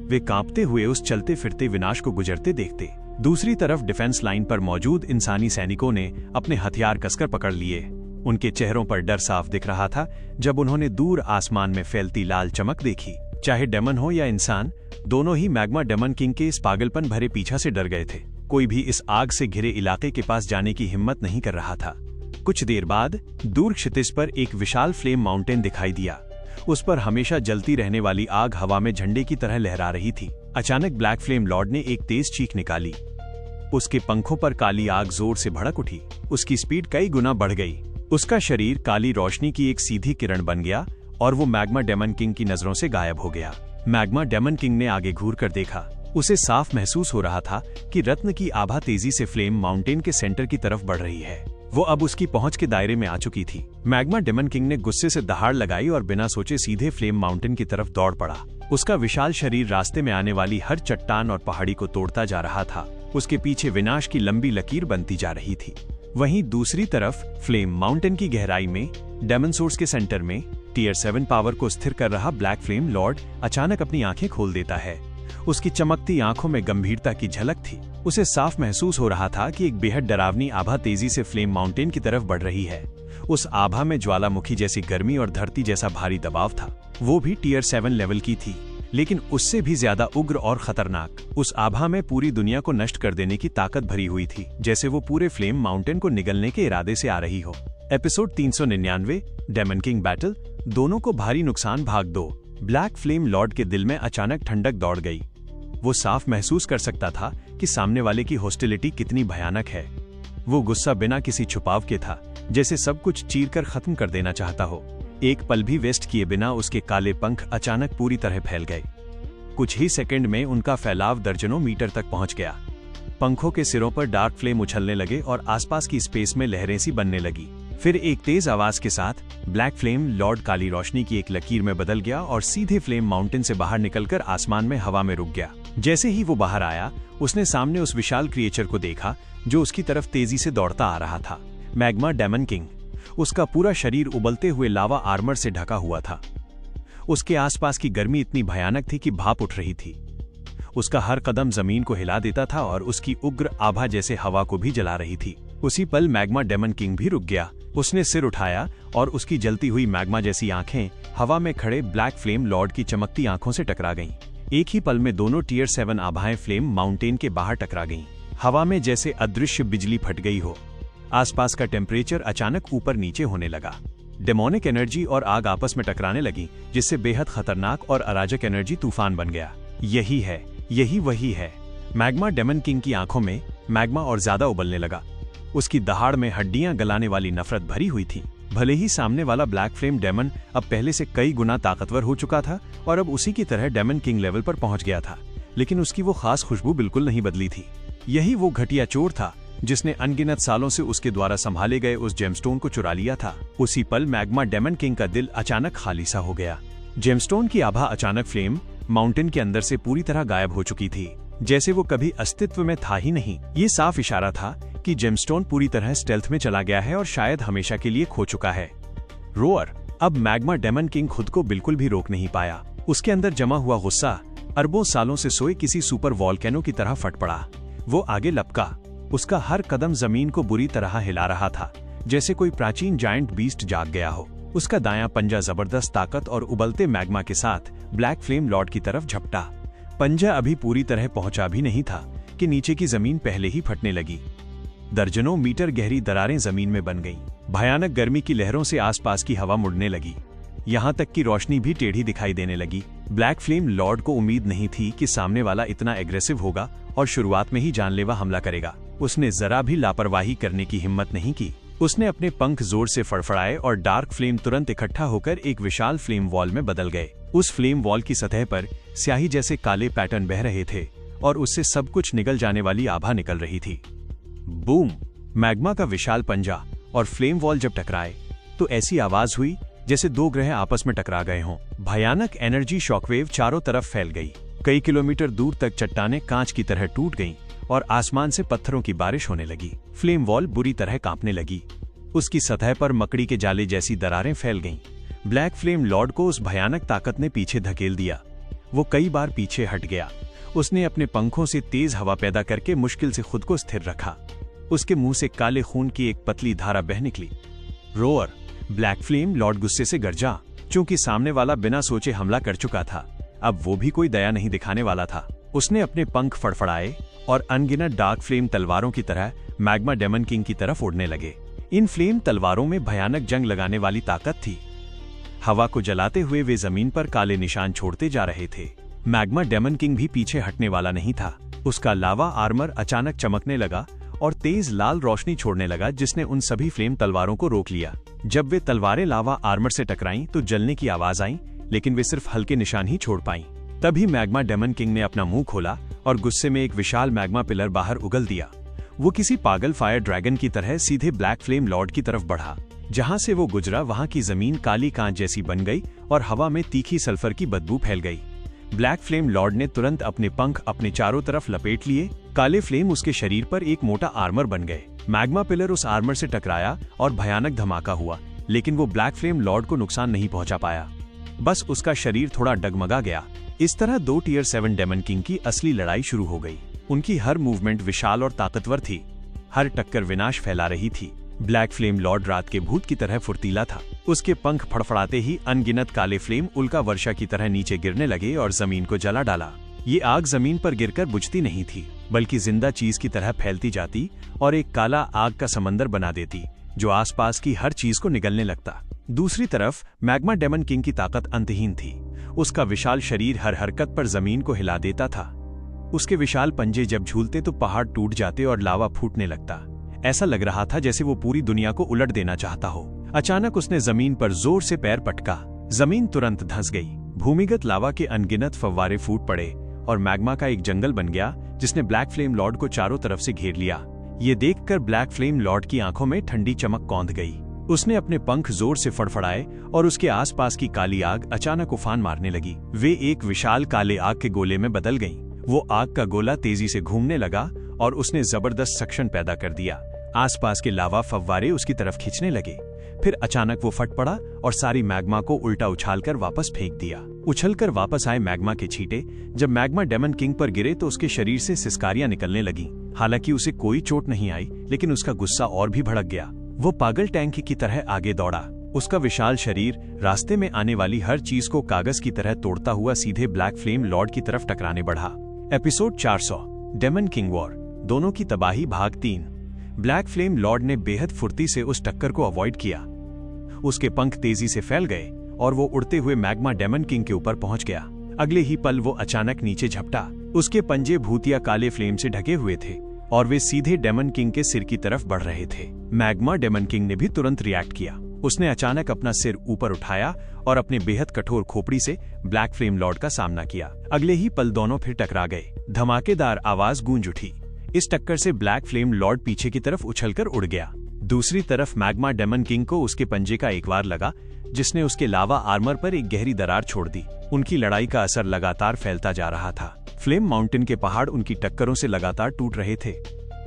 वे कांपते हुए उस चलते फिरते विनाश को गुजरते देखते। दूसरी तरफ डिफेंस लाइन पर मौजूद इंसानी सैनिकों ने अपने हथियार कसकर पकड़ लिए। उनके चेहरों पर डर साफ दिख रहा था जब उन्होंने दूर आसमान में फैलती लाल चमक देखी। चाहे डेमन हो या इंसान, दोनों ही मैग्मा डेमन किंग के इस पागलपन भरे पीछा से डर गए थे। कोई भी इस आग से घिरे इलाके के पास जाने की हिम्मत नहीं कर रहा था। कुछ देर बाद दूर क्षितिज पर एक विशाल फ्लेम माउंटेन दिखाई दिया। उस पर हमेशा जलती रहने वाली आग हवा में झंडे की तरह लहरा रही थी। अचानक ब्लैक फ्लेम लॉर्ड ने एक तेज चीख निकाली। उसके पंखों पर काली आग जोर से भड़क उठी। उसकी स्पीड कई गुना बढ़ गई। उसका शरीर काली रोशनी की एक सीधी किरण बन गया और वो मैग्मा डेमन किंग की नजरों से गायब हो गया। मैग्मा डेमन किंग ने आगे घूर कर देखा। उसे साफ महसूस हो रहा था कि रत्न की आभा तेजी से फ्लेम माउंटेन के सेंटर की तरफ बढ़ रही है। वो अब उसकी पहुंच के दायरे में आ चुकी थी। मैग्मा डेमन किंग ने गुस्से से दहाड़ लगाई और बिना सोचे सीधे फ्लेम माउंटेन की तरफ दौड़ पड़ा। उसका विशाल शरीर रास्ते में आने वाली हर चट्टान और पहाड़ी को तोड़ता जा रहा था। उसके पीछे विनाश की लंबी लकीर बनती जा रही थी। वहीं दूसरी तरफ फ्लेम माउंटेन की गहराई में डेमन सोर्स के सेंटर में टियर 7 पावर को स्थिर कर रहा ब्लैक फ्लेम लॉर्ड अचानक अपनी आंखें खोल देता है। उसकी चमकती आंखों में गंभीरता की झलक थी। उसे साफ महसूस हो रहा था कि एक बेहद डरावनी आभा तेजी से फ्लेम माउंटेन की तरफ बढ़ रही है। उस आभा में ज्वालामुखी जैसी गर्मी और धरती जैसा भारी दबाव था। वो भी टियर 7 लेवल की थी, लेकिन उससे भी ज्यादा उग्र और खतरनाक। उस आभा में पूरी दुनिया को नष्ट कर देने की ताकत भरी हुई थी, जैसे वो पूरे फ्लेम माउंटेन को निगलने के इरादे से आ रही हो। Episode 399 daemon king battle. दोनों को भारी नुकसान भाग 2। ब्लैक फ्लेम लॉर्ड के दिल में अचानक ठंडक दौड़ गई। वो साफ महसूस कर सकता था कि सामने वाले की हॉस्टिलिटी कितनी भयानक है। वो गुस्सा बिना किसी छुपाव के था, जैसे सब कुछ चीरकर खत्म कर देना चाहता हो। एक पल भी वेस्ट किए बिना उसके काले पंख अचानक पूरी तरह फैल गए। कुछ ही सेकंड में उनका फैलाव दर्जनों मीटर तक पहुंच गया। पंखों के सिरों पर डार्क फ्लेम उछलने लगे और आसपास की स्पेस में लहरें सी बनने लगी। फिर एक तेज आवाज के साथ ब्लैक फ्लेम लॉर्ड काली रोशनी की एक लकीर में बदल गया और सीधे फ्लेम माउंटेन से बाहर निकलकर आसमान में हवा में रुक गया। जैसे ही वो बाहर आया, उसने सामने उस विशाल क्रिएचर को देखा जो उसकी तरफ तेजी से दौड़ता आ रहा था। Magma demon king. उसका पूरा शरीर उबलते हुए लावा आर्मर से ढका हुआ था। उसके आसपास की गर्मी इतनी भयानक थी कि भाप उठ रही थी। उसका हर कदम जमीन को हिला देता था और उसकी उग्र आभा जैसे हवा को भी जला रही थी। उसी पल मैग्मा डेमन किंग भी रुक गया। उसने सिर उठाया और उसकी जलती हुई मैग्मा जैसी आंखें हवा में खड़े ब्लैक फ्लेम लॉर्ड की चमकती आंखों से टकरा गईं। एक ही पल में दोनों टियर 7 आभाएं फ्लेम माउंटेन के बाहर टकरा गईं। हवा में जैसे अदृश्य बिजली फट गई हो। आसपास का टेम्परेचर अचानक ऊपर नीचे होने लगा। डेमोनिक एनर्जी और आग आपस में टकराने लगी, जिससे बेहद खतरनाक और अराजक एनर्जी तूफान बन गया। यही वही है। मैग्मा डेमन किंग की आंखों में मैग्मा और ज्यादा उबलने लगा। उसकी दहाड़ में हड्डियां गलाने वाली नफरत भरी हुई थी। भले ही सामने वाला ब्लैक फ्लेम डेमन अब पहले से कई गुना ताकतवर हो चुका था और अब उसी की तरह डेमन किंग लेवल पर पहुंच गया था, लेकिन उसकी वो खास खुशबू बिल्कुल नहीं बदली थी। यही वो घटिया चोर था जिसने अनगिनत सालों से उसके द्वारा संभाले गए उस जेमस्टोन को चुरा लिया था। उसी पल मैग्मा डेमन किंग का दिल अचानक खाली सा हो गया। जेमस्टोन की आभा अचानक फ्लेम माउंटेन के अंदर से पूरी तरह गायब हो चुकी थी। जैसे वो कभी अस्तित्व में था ही नहीं। ये साफ इशारा था कि जेमस्टोन पूरी तरह स्टेल्थ में चला गया है और शायद हमेशा के लिए खो चुका है। रोअर, अब मैग्मा डेमन किंग खुद को बिल्कुल भी रोक नहीं पाया। उसके अंदर जमा हुआ गुस्सा अरबों सालों से सोए किसी सुपर वॉल्केनो की तरह फट पड़ा। वो आगे लपका। उसका हर कदम जमीन को बुरी तरह हिला रहा था, जैसे कोई प्राचीन जायंट बीस्ट जाग गया हो। उसका दायां पंजा जबरदस्त ताकत और उबलते मैग्मा के साथ ब्लैक फ्लेम लॉर्ड की तरफ झपटा। पंजा अभी पूरी तरह पहुंचा भी नहीं था कि नीचे की जमीन पहले ही फटने लगी। दर्जनों मीटर गहरी दरारें जमीन में बन गईं। भयानक गर्मी की लहरों से आसपास की हवा मुड़ने लगी। यहाँ तक कि रोशनी भी टेढ़ी दिखाई देने लगी। ब्लैक फ्लेम लॉर्ड को उम्मीद नहीं थी कि सामने वाला इतना एग्रेसिव होगा और शुरुआत में ही जानलेवा हमला करेगा। उसने जरा भी लापरवाही करने की हिम्मत नहीं की। उसने अपने पंख जोर से फड़फड़ाए और डार्क फ्लेम तुरंत इकट्ठा होकर एक विशाल फ्लेम वॉल में बदल गए। उस फ्लेम वॉल की सतह पर स्याही जैसे काले पैटर्न बह रहे थे और उससे सब कुछ निकल जाने वाली आभा निकल रही थी। बूम! मैग्मा का विशाल पंजा और फ्लेम वॉल जब टकराए तो ऐसी आवाज हुई जैसे दो ग्रह आपस में टकरा गए हों। भयानक एनर्जी शॉकवेव चारों तरफ फैल गई। कई किलोमीटर दूर तक चट्टानें कांच की तरह टूट गईं और आसमान से पत्थरों की बारिश होने लगी। फ्लेम वॉल बुरी तरह कांपने लगी। उसकी सतह पर मकड़ी के जाले जैसी दरारें फैल गईं। ब्लैक फ्लेम लॉर्ड को उस भयानक ताकत ने पीछे धकेल दिया। वो कई बार पीछे हट गया। उसने अपने पंखों से तेज हवा पैदा करके मुश्किल से खुद को स्थिर रखा। उसके मुंह से काले खून की एक पतली धारा बह निकली। रोअर! ब्लैक फ्लेम लॉर्ड गुस्से से गरजा। चूंकि सामने वाला बिना सोचे हमला कर चुका था, अब वो भी कोई दया नहीं दिखाने वाला था। उसने अपने पंख फड़फड़ाए और अनगिनत डार्क फ्लेम तलवारों की तरह मैग्मा डेमन किंग की तरफ उड़ने लगे। इन फ्लेम तलवारों में भयानक जंग लगाने वाली ताकत थी। हवा को जलाते हुए वे जमीन पर काले निशान छोड़ते जा रहे थे। मैग्मा डेमन किंग भी पीछे हटने वाला नहीं था। उसका लावा आर्मर अचानक चमकने लगा और तेज लाल रोशनी छोड़ने लगा, जिसने उन सभी फ्लेम तलवारों को रोक लिया। जब वे तलवारें लावा आर्मर से टकराईं तो जलने की आवाज आई, लेकिन वे सिर्फ हल्के निशान ही छोड़ पाईं। तभी मैग्मा डेमन किंग ने अपना मुंह खोला और गुस्से में एक विशाल मैग्मा पिलर बाहर उगल दिया। वो किसी पागल फायर ड्रैगन की तरह सीधे ब्लैक फ्लेम लॉर्ड की तरफ बढ़ा। जहां से वो गुजरा वहां की जमीन काली कांच जैसी बन गई और हवा में तीखी सल्फर की बदबू फैल गई। ब्लैक फ्लेम लॉर्ड ने तुरंत अपने पंख अपने चारों तरफ लपेट लिए। काले फ्लेम उसके शरीर पर एक मोटा आर्मर बन गए। मैग्मा पिलर उस आर्मर से टकराया और भयानक धमाका हुआ, लेकिन वो ब्लैक फ्लेम लॉर्ड को नुकसान नहीं पहुंचा पाया। बस उसका शरीर थोड़ा डगमगा गया। इस तरह 2 टियर 7 डेमन किंग की असली लड़ाई शुरू हो गई। उनकी हर मूवमेंट विशाल और ताकतवर थी। हर टक्कर विनाश फैला रही थी। ब्लैक फ्लेम लॉर्ड रात के भूत की तरह फुर्तीला था। उसके पंख फड़फड़ाते ही अनगिनत काले फ्लेम उल्का वर्षा की तरह नीचे गिरने लगे और जमीन को जला डाला। ये आग जमीन पर गिरकर बुझती नहीं थी, बल्कि जिंदा चीज की तरह फैलती जाती और एक काला आग का समंदर बना देती, जो आसपास की हर चीज को निगलने लगता। दूसरी तरफ मैग्मा डेमन किंग की ताकत अंतहीन थी। उसका विशाल शरीर हर हरकत पर जमीन को हिला देता था। उसके विशाल पंजे जब झूलते तो पहाड़ टूट जाते और लावा फूटने लगता। ऐसा लग रहा था जैसे वो पूरी दुनिया को उलट देना चाहता हो। अचानक उसने जमीन पर जोर से पैर पटका। जमीन तुरंत धंस गई। भूमिगत लावा के अनगिनत फव्वारे फूट पड़े और मैग्मा का एक जंगल बन गया, जिसने ब्लैक फ्लेम लॉर्ड को चारों तरफ से घेर लिया। ये देखकर ब्लैक फ्लेम लॉर्ड की आंखों में ठंडी चमक कौंध गई। उसने अपने पंख जोर से फड़फड़ाए और उसके आसपास की काली आग अचानक उफान मारने लगी। वे एक विशाल काले आग के गोले में बदल गईं। वो आग का गोला तेजी से घूमने लगा और उसने जबरदस्त सक्शन पैदा कर दिया। आसपास के लावा फव्वारे उसकी तरफ खींचने लगे। फिर अचानक वो फट पड़ा और सारी मैग्मा को उल्टा उछालकर वापस फेंक दिया। उछलकर वापस आए मैग्मा के छींटे जब मैग्मा डेमन किंग पर गिरे तो उसके शरीर से सिसकारियां निकलने लगीं। हालांकि उसे कोई चोट नहीं आई, लेकिन उसका गुस्सा और भी भड़क गया। वो पागल टैंक की तरह आगे दौड़ा। उसका विशाल शरीर रास्ते में आने वाली हर चीज को कागज की तरह तोड़ता हुआ सीधे ब्लैक फ्लेम लॉर्ड की तरफ टकराने बढ़ा। एपिसोड 400 डेमन किंग वॉर, दोनों की तबाही, भाग 3। ब्लैक फ्लेम लॉर्ड ने बेहद फुर्ती से उस टक्कर को अवॉइड किया। उसके पंख तेजी से फैल गए और वो उड़ते हुए मैग्मा डेमन किंग के ऊपर पहुंच गया। अगले ही पल वो अचानक नीचे झपटा। उसके पंजे भूतिया काले फ्लेम से ढके हुए थे और वे सीधे डेमन किंग के सिर की तरफ बढ़ रहे थे। मैग्मा डेमन किंग ने भी तुरंत रिएक्ट किया। उसने अचानक अपना सिर ऊपर उठाया और अपने बेहद कठोर खोपड़ी से ब्लैक फ्लेम लॉर्ड का सामना किया। अगले ही पल दोनों फिर टकरा गए। धमाकेदार आवाज गूंज उठी। इस टक्कर से ब्लैक फ्लेम लॉर्ड पीछे की तरफ उछलकर उड़ गया। दूसरी तरफ मैग्मा डेमन किंग को उसके पंजे का एक वार लगा, जिसने उसके लावा आर्मर पर एक गहरी दरार छोड़ दी। उनकी लड़ाई का असर लगातार फैलता जा रहा था। फ्लेम माउंटेन के पहाड़ उनकी टक्करों से लगातार टूट रहे थे।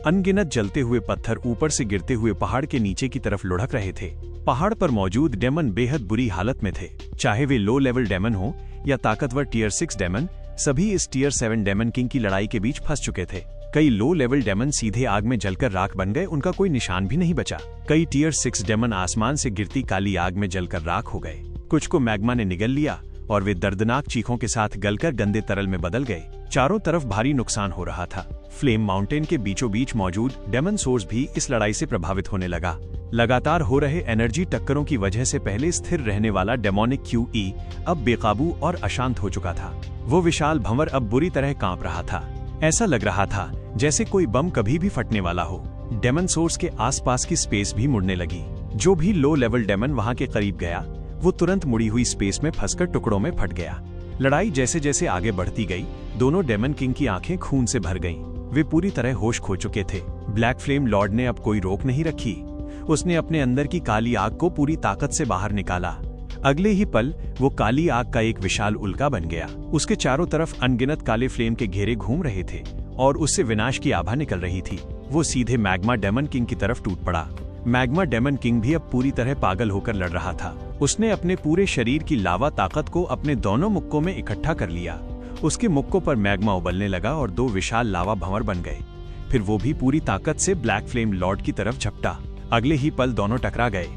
अनगिनत जलते हुए पत्थर ऊपर से गिरते हुए पहाड़ के नीचे की तरफ लुढ़क रहे थे। पहाड़ पर मौजूद डेमन बेहद बुरी हालत में थे, चाहे वे लो लेवल डेमन हो या ताकतवर टियर 6 डेमन। सभी इस टियर 7 डेमन किंग की लड़ाई के बीच फंस चुके थे। कई लो लेवल डेमन सीधे आग में जलकर राख बन गए, उनका कोई निशान भी नहीं बचा। कई टियर 6 डेमन आसमान से गिरती काली आग में जलकर राख हो गए। कुछ को मैग्मा ने निगल लिया और वे दर्दनाक चीखों के साथ गलकर गंदे तरल में बदल गए। चारों तरफ भारी नुकसान हो रहा था। फ्लेम माउंटेन के बीचों बीच मौजूद डेमन सोर्स भी इस लड़ाई से प्रभावित होने लगा। लगातार हो रहे एनर्जी टक्करों की वजह से पहले स्थिर रहने वाला डेमोनिक QE अब बेकाबू और अशांत हो चुका था। वो विशाल भंवर अब बुरी तरह कांप रहा था। ऐसा लग रहा था जैसे कोई बम कभी भी फटने वाला हो। डेमन सोर्स के आसपास की स्पेस भी मुड़ने लगी। जो भी लो लेवल डेमन वहां के करीब गया, वो तुरंत मुड़ी हुई स्पेस में फंसकर टुकड़ों में फट गया। लड़ाई जैसे जैसे आगे बढ़ती गई, दोनों डेमन किंग की आंखें खून से भर गईं। वे पूरी तरह होश खो चुके थे। ब्लैक फ्लेम लॉर्ड ने अब कोई रोक नहीं रखी। उसने अपने अंदर की काली आग को पूरी ताकत से बाहर निकाला। अगले ही पल वो काली आग का एक विशाल उल्का बन गया। उसके चारों तरफ अनगिनत काले फ्लेम के घेरे घूम रहे थे और उससे विनाश की आभा निकल रही थी। वो सीधे मैग्मा डेमन किंग की तरफ टूट पड़ा। मैग्मा डेमन किंग भी अब पूरी तरह पागल होकर लड़ रहा था। उसने अपने पूरे शरीर की लावा ताकत को अपने दोनों मुक्कों में इकट्ठा कर लिया। उसके मुक्कों पर मैग्मा उबलने लगा और 2 विशाल लावा भंवर बन गए। फिर वो भी पूरी ताकत से ब्लैक फ्लेम लॉर्ड की तरफ झपटा। अगले ही पल दोनों टकरा गए।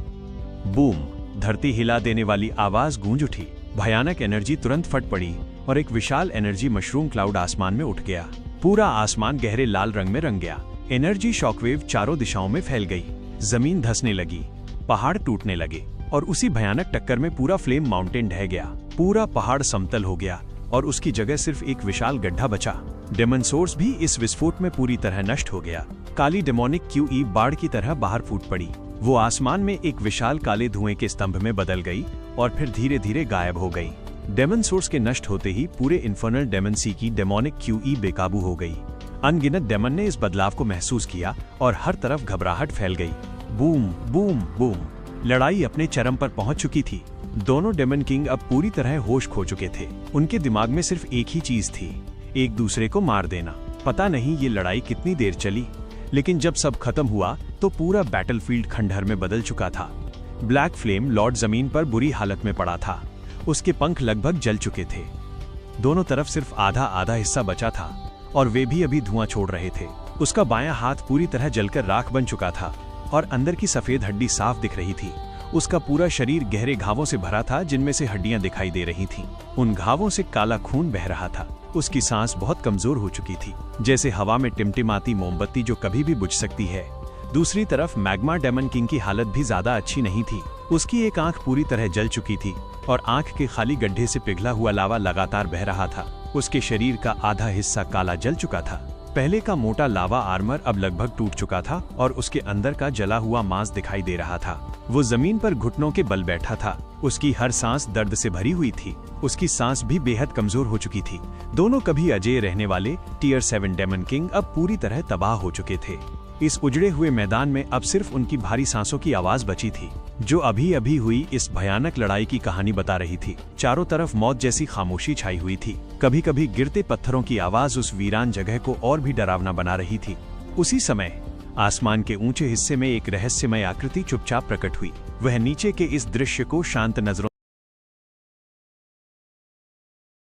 बूम! धरती हिला देने वाली आवाज गूंज उठी। भयानक एनर्जी तुरंत फट पड़ी और एक विशाल एनर्जी मशरूम क्लाउड आसमान में उठ गया। पूरा आसमान गहरे लाल रंग में रंग गया। एनर्जी शॉकवेव चारों दिशाओं में फैल गई। जमीन धंसने लगी, पहाड़ टूटने लगे और उसी भयानक टक्कर में पूरा फ्लेम माउंटेन ढह गया। पूरा पहाड़ समतल हो गया और उसकी जगह सिर्फ एक विशाल गड्ढा बचा। डेमन सोर्स भी इस विस्फोट में पूरी तरह नष्ट हो गया। काली डेमोनिक QE बाढ़ की तरह बाहर फूट पड़ी। वो आसमान में एक विशाल काले धुएं के स्तंभ में बदल गई और फिर धीरे धीरे गायब हो गई। डेमन सोर्स के नष्ट होते ही पूरे इन्फर्नल डेमन सी की डेमोनिक QE बेकाबू हो गई। अनगिनत डेमन ने इस बदलाव को महसूस किया और हर तरफ घबराहट फैल गई। Boom boom boom! लड़ाई अपने चरम पर पहुंच चुकी थी। दोनों डेमन किंग अब पूरी तरह होश खो चुके थे। उनके दिमाग में सिर्फ एक ही चीज थी, एक दूसरे को मार देना। पता नहीं ये लड़ाई कितनी देर चली, लेकिन जब सब खत्म हुआ तो पूरा बैटलफील्ड खंडहर में बदल चुका था। ब्लैक फ्लेम लॉर्ड जमीन पर बुरी हालत में पड़ा था। उसके पंख लगभग जल चुके थे। दोनों तरफ सिर्फ आधा आधा हिस्सा बचा था और वे भी अभी धुआं छोड़ रहे थे। उसका बायां हाथ पूरी तरह जलकर राख बन चुका था और अंदर की सफेद हड्डी साफ दिख रही थी। उसका पूरा शरीर गहरे घावों से भरा था, जिनमें से हड्डियां दिखाई दे रही थीं। उन घावों से काला खून बह रहा था। उसकी सांस बहुत कमजोर हो चुकी थी, जैसे हवा में टिमटिमाती मोमबत्ती जो कभी भी बुझ सकती है। दूसरी तरफ मैग्मा डेमन किंग की हालत भी ज्यादा अच्छी नहीं थी। उसकी एक आंख पूरी तरह जल चुकी थी और आंख के खाली गड्ढे से पिघला हुआ लावा लगातार बह रहा था। उसके शरीर का आधा हिस्सा काला जल चुका था। पहले का मोटा लावा आर्मर अब लगभग टूट चुका था और उसके अंदर का जला हुआ मांस दिखाई दे रहा था। वो जमीन पर घुटनों के बल बैठा था। उसकी हर सांस दर्द से भरी हुई थी। उसकी सांस भी बेहद कमजोर हो चुकी थी। दोनों कभी अजेय रहने वाले टियर 7 डेमन किंग अब पूरी तरह तबाह हो चुके थे। इस उजड़े हुए मैदान में अब सिर्फ उनकी भारी सांसों की आवाज बची थी, जो अभी अभी हुई इस भयानक लड़ाई की कहानी बता रही थी। चारों तरफ मौत जैसी खामोशी छाई हुई थी। कभी कभी गिरते पत्थरों की आवाज उस वीरान जगह को और भी डरावना बना रही थी। उसी समय आसमान के ऊंचे हिस्से में एक रहस्यमय आकृति चुपचाप प्रकट हुई। वह नीचे के इस दृश्य को शांत नजरों